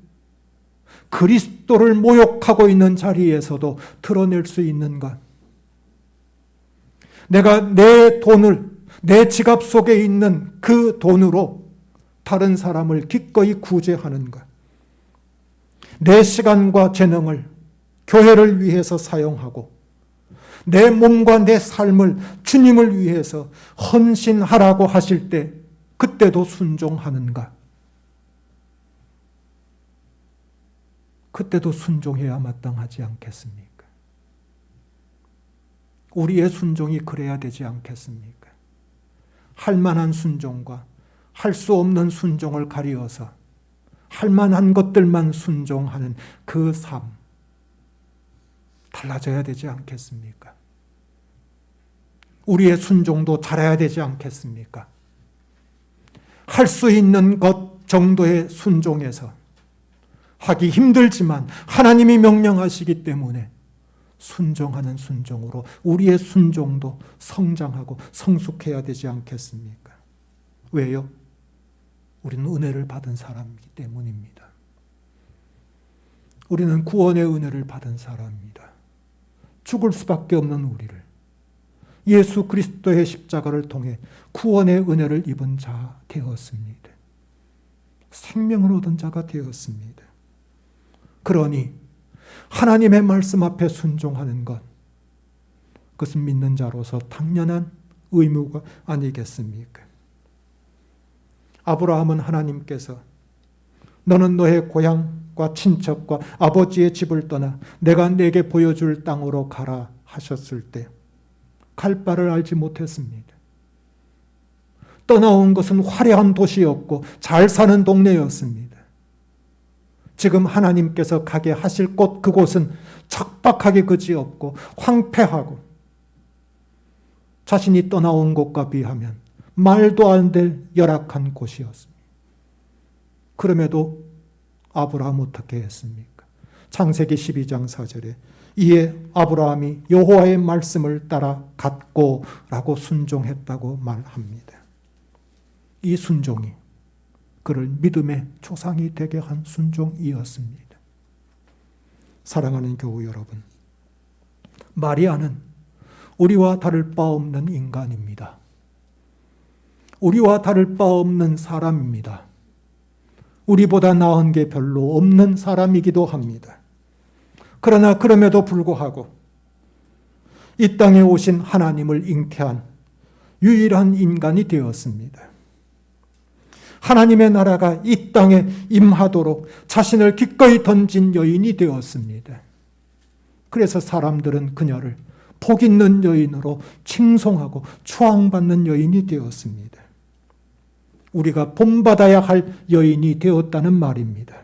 그리스도를 모욕하고 있는 자리에서도 드러낼 수 있는가? 내가 내 돈을, 내 지갑 속에 있는 그 돈으로 다른 사람을 기꺼이 구제하는가? 내 시간과 재능을 교회를 위해서 사용하고 내 몸과 내 삶을 주님을 위해서 헌신하라고 하실 때 그때도 순종하는가? 그때도 순종해야 마땅하지 않겠습니까? 우리의 순종이 그래야 되지 않겠습니까? 할 만한 순종과 할 수 없는 순종을 가리어서 할 만한 것들만 순종하는 그 삶, 달라져야 되지 않겠습니까? 우리의 순종도 잘해야 되지 않겠습니까? 할 수 있는 것 정도의 순종에서 하기 힘들지만 하나님이 명령하시기 때문에 순종하는 순종으로 우리의 순종도 성장하고 성숙해야 되지 않겠습니까? 왜요? 우리는 은혜를 받은 사람이기 때문입니다. 우리는 구원의 은혜를 받은 사람입니다. 죽을 수밖에 없는 우리를 예수 그리스도의 십자가를 통해 구원의 은혜를 입은 자 되었습니다. 생명을 얻은 자가 되었습니다. 그러니 하나님의 말씀 앞에 순종하는 것, 그것은 믿는 자로서 당연한 의무가 아니겠습니까? 아브라함은 하나님께서 너는 너의 고향과 친척과 아버지의 집을 떠나 내가 내게 보여줄 땅으로 가라 하셨을 때 갈 바를 알지 못했습니다. 떠나온 것은 화려한 도시였고 잘 사는 동네였습니다. 지금 하나님께서 가게 하실 곳 그곳은 척박하게 그지없고 황폐하고 자신이 떠나온 곳과 비하면 말도 안 될 열악한 곳이었습니다. 그럼에도 아브라함 어떻게 했습니까? 창세기 12장 4절에 이에 아브라함이 여호와의 말씀을 따라 갔고 라고 순종했다고 말합니다. 이 순종이 그를 믿음의 조상이 되게 한 순종이었습니다. 사랑하는 교우 여러분, 마리아는 우리와 다를 바 없는 인간입니다. 우리와 다를 바 없는 사람입니다. 우리보다 나은 게 별로 없는 사람이기도 합니다. 그러나 그럼에도 불구하고 이 땅에 오신 하나님을 잉태한 유일한 인간이 되었습니다. 하나님의 나라가 이 땅에 임하도록 자신을 기꺼이 던진 여인이 되었습니다. 그래서 사람들은 그녀를 복 있는 여인으로 칭송하고 추앙받는 여인이 되었습니다. 우리가 본받아야 할 여인이 되었다는 말입니다.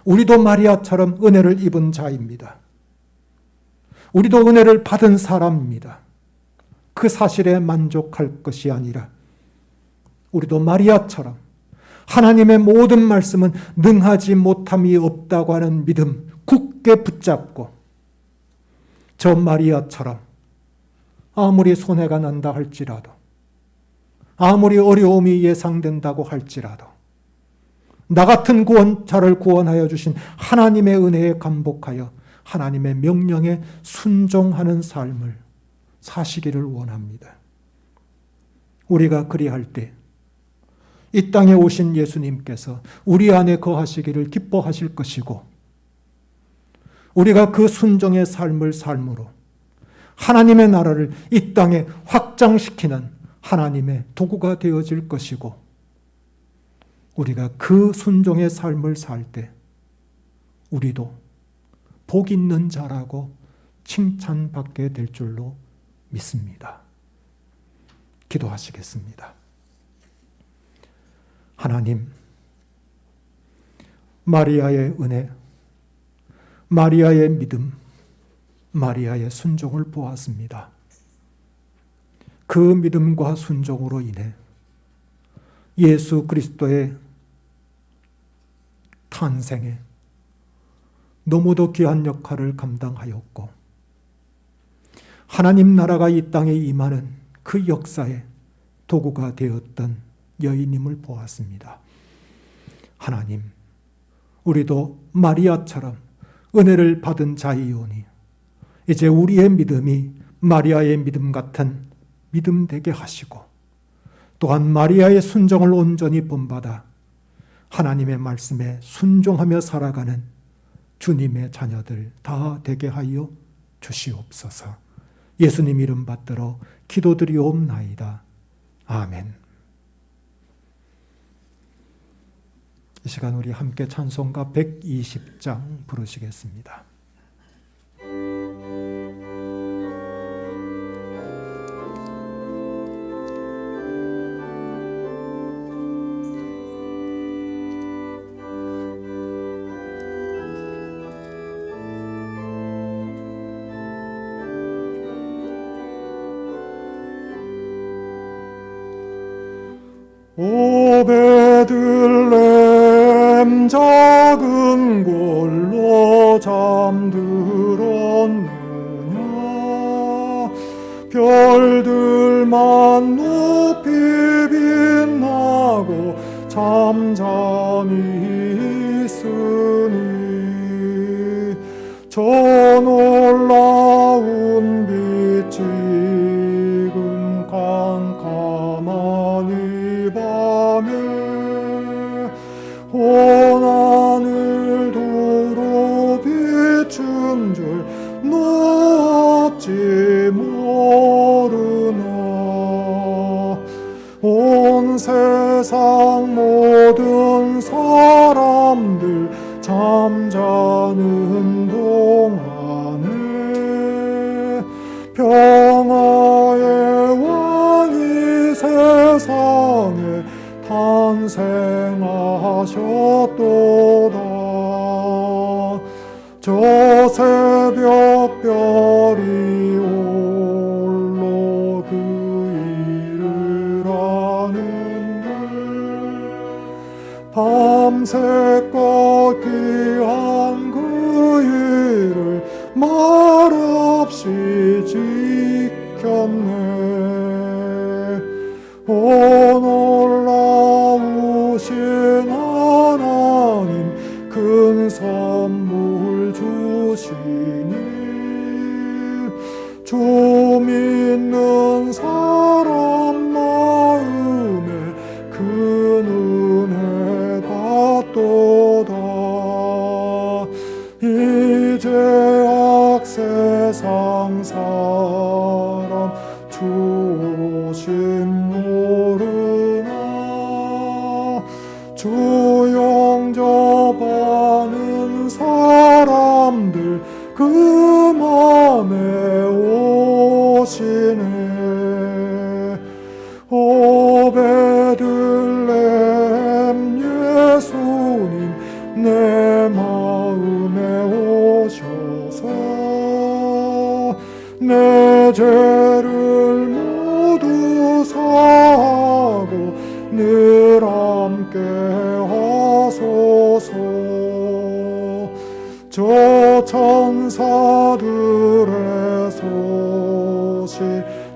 우리도 마리아처럼 은혜를 입은 자입니다. 우리도 은혜를 받은 사람입니다. 그 사실에 만족할 것이 아니라 우리도 마리아처럼 하나님의 모든 말씀은 능하지 못함이 없다고 하는 믿음 굳게 붙잡고 저 마리아처럼 아무리 손해가 난다 할지라도 아무리 어려움이 예상된다고 할지라도 나 같은 구원자를 구원하여 주신 하나님의 은혜에 감복하여 하나님의 명령에 순종하는 삶을 사시기를 원합니다. 우리가 그리할 때 이 땅에 오신 예수님께서 우리 안에 거하시기를 기뻐하실 것이고 우리가 그 순종의 삶을 삶으로 하나님의 나라를 이 땅에 확장시키는 하나님의 도구가 되어질 것이고 우리가 그 순종의 삶을 살 때 우리도 복 있는 자라고 칭찬받게 될 줄로 믿습니다. 기도하시겠습니다. 하나님, 마리아의 은혜, 마리아의 믿음, 마리아의 순종을 보았습니다. 그 믿음과 순종으로 인해 예수 그리스도의 탄생에 너무도 귀한 역할을 감당하였고 하나님 나라가 이 땅에 임하는 그 역사의 도구가 되었던 여인임을 보았습니다. 하나님, 우리도 마리아처럼 은혜를 받은 자이오니 이제 우리의 믿음이 마리아의 믿음 같은 믿음 되게 하시고 또한 마리아의 순종을 온전히 본받아 하나님의 말씀에 순종하며 살아가는 주님의 자녀들 다 되게 하여 주시옵소서. 예수님 이름 받들어 기도드리옵나이다. 아멘. 이 시간 우리 함께 찬송가 120장 부르시겠습니다. 오 베들레헴 작은 골로 잠들었느냐 별들만 높이 빛나고 잠잠히 있으니 저 놀라운 빛 지금 깜깜하니 밤에 온 하늘 도로 비춘 줄 어찌 모르나 온 세상 모든 사람들 잠자는 동안에 평화의 왕이 세상에 탄생하셨도다. 저 새벽 별이 홀로 그 일을 아는데 밤새껏 귀한 그 일을 말없이 지켰네. 오 놀라우신 하나님 큰 선물 주시니 주 믿는 사람 마음에 큰 은혜 받도다. 이제 악세상 사람 주 오심 모르나 주 영접하는 사람들 그 맘에 오시네. 오 베들레헴 예수님 내 마음에 오셔서 내 죄를 모두 사하고 늘 함께 하소서. 저 천사들의 소식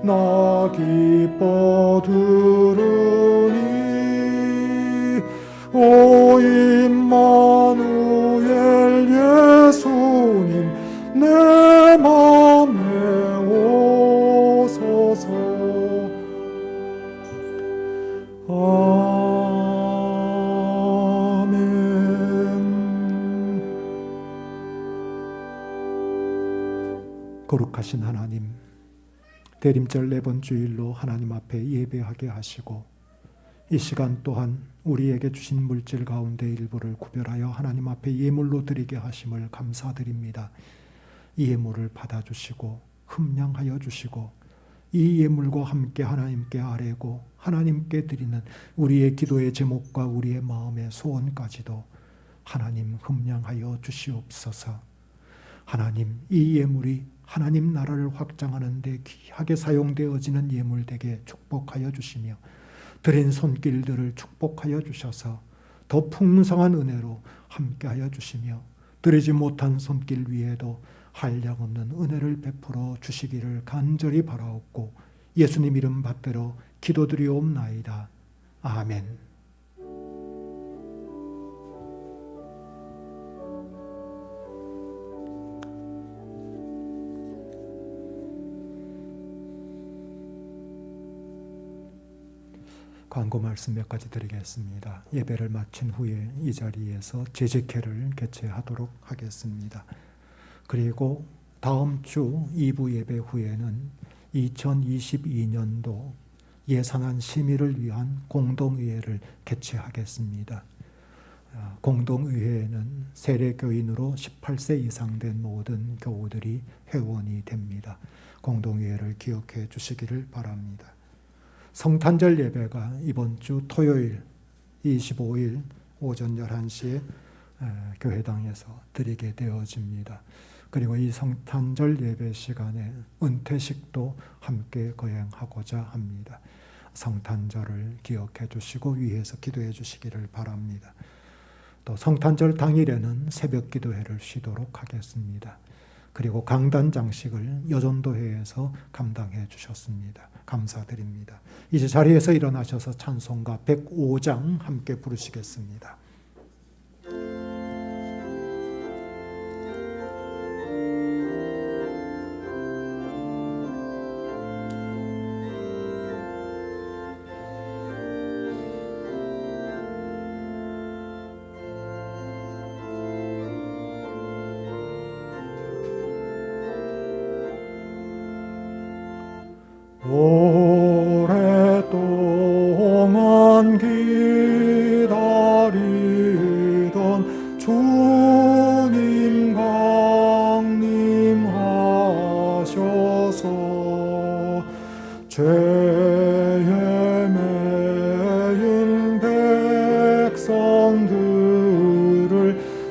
나 기뻐 들으니 오 임마누엘 예수님 내 맘에 오소서. 거룩하신 하나님, 대림절 4번 주일로 하나님 앞에 예배하게 하시고 이 시간 또한 우리에게 주신 물질 가운데 일부를 구별하여 하나님 앞에 예물로 드리게 하심을 감사드립니다. 이 예물을 받아주시고 흠량하여 주시고 이 예물과 함께 하나님께 아뢰고 하나님께 드리는 우리의 기도의 제목과 우리의 마음의 소원까지도 하나님 흠량하여 주시옵소서. 하나님, 이 예물이 하나님 나라를 확장하는 데 귀하게 사용되어지는 예물 되게 축복하여 주시며 드린 손길들을 축복하여 주셔서 더 풍성한 은혜로 함께하여 주시며 드리지 못한 손길 위에도 한량없는 은혜를 베풀어 주시기를 간절히 바라옵고 예수님 이름 받들어 기도드리옵나이다. 아멘. 광고 말씀 몇 가지 드리겠습니다. 예배를 마친 후에 이 자리에서 재직회를 개최하도록 하겠습니다. 그리고 다음 주 2부 예배 후에는 2022년도 예산안 심의를 위한 공동의회를 개최하겠습니다. 공동의회에는 세례교인으로 18세 이상 된 모든 교우들이 회원이 됩니다. 공동의회를 기억해 주시기를 바랍니다. 성탄절 예배가 이번 주 토요일 25일 오전 11시에 교회당에서 드리게 되어집니다. 그리고 이 성탄절 예배 시간에 은퇴식도 함께 거행하고자 합니다. 성탄절을 기억해 주시고 위에서 기도해 주시기를 바랍니다. 또 성탄절 당일에는 새벽 기도회를 쉬도록 하겠습니다. 그리고 강단 장식을 여전도회에서 감당해 주셨습니다. 감사드립니다. 이제 자리에서 일어나셔서 찬송가 105장 함께 부르시겠습니다. 오랫동안 기다리던 주님 강림하셔서 죄에 매인 백성들을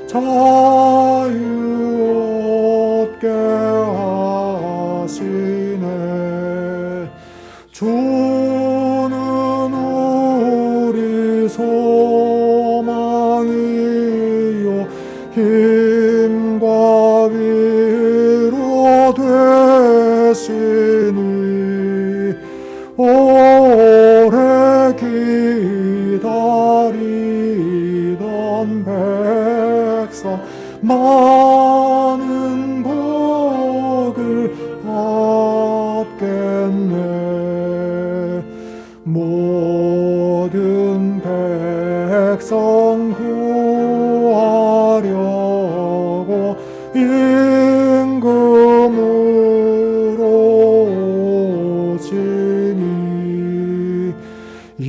자유 얻게 하시네. 주는 우리 소망이요 힘과 위로 되시니 오래 기다리던 백성 많은 복을 얻겠네. 모든 백성 구하려고 임금으로 오시니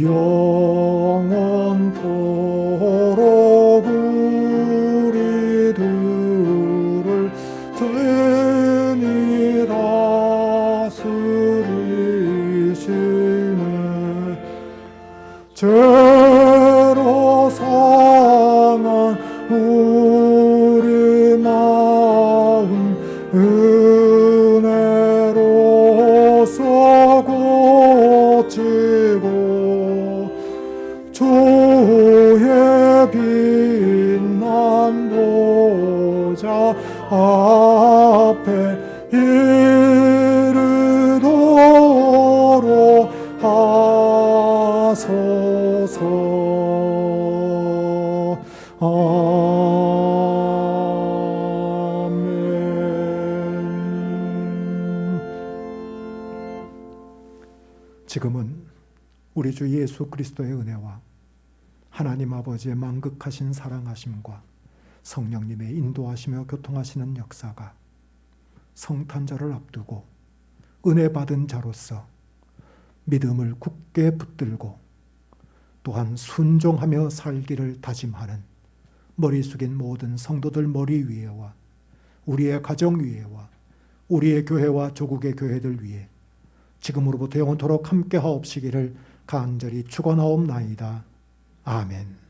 영원토록 우리들을 주인이 다스리시네. 죄로 상한 우리 마음 은혜로서 고치고 주의 빛난 보좌 앞에 이르도록 하소서. 아멘. 지금은 우리 주 예수 그리스도의 은혜와 하나님 아버지의 만극하신 사랑하심과 성령님의 인도하시며 교통하시는 역사가 성탄절을 앞두고 은혜 받은 자로서 믿음을 굳게 붙들고 또한 순종하며 살기를 다짐하는 머리 숙인 모든 성도들 머리 위에와 우리의 가정 위에와 우리의 교회와 조국의 교회들 위에 지금으로부터 영원토록 함께 하옵시기를 간절히 축원하옵나이다. 아멘.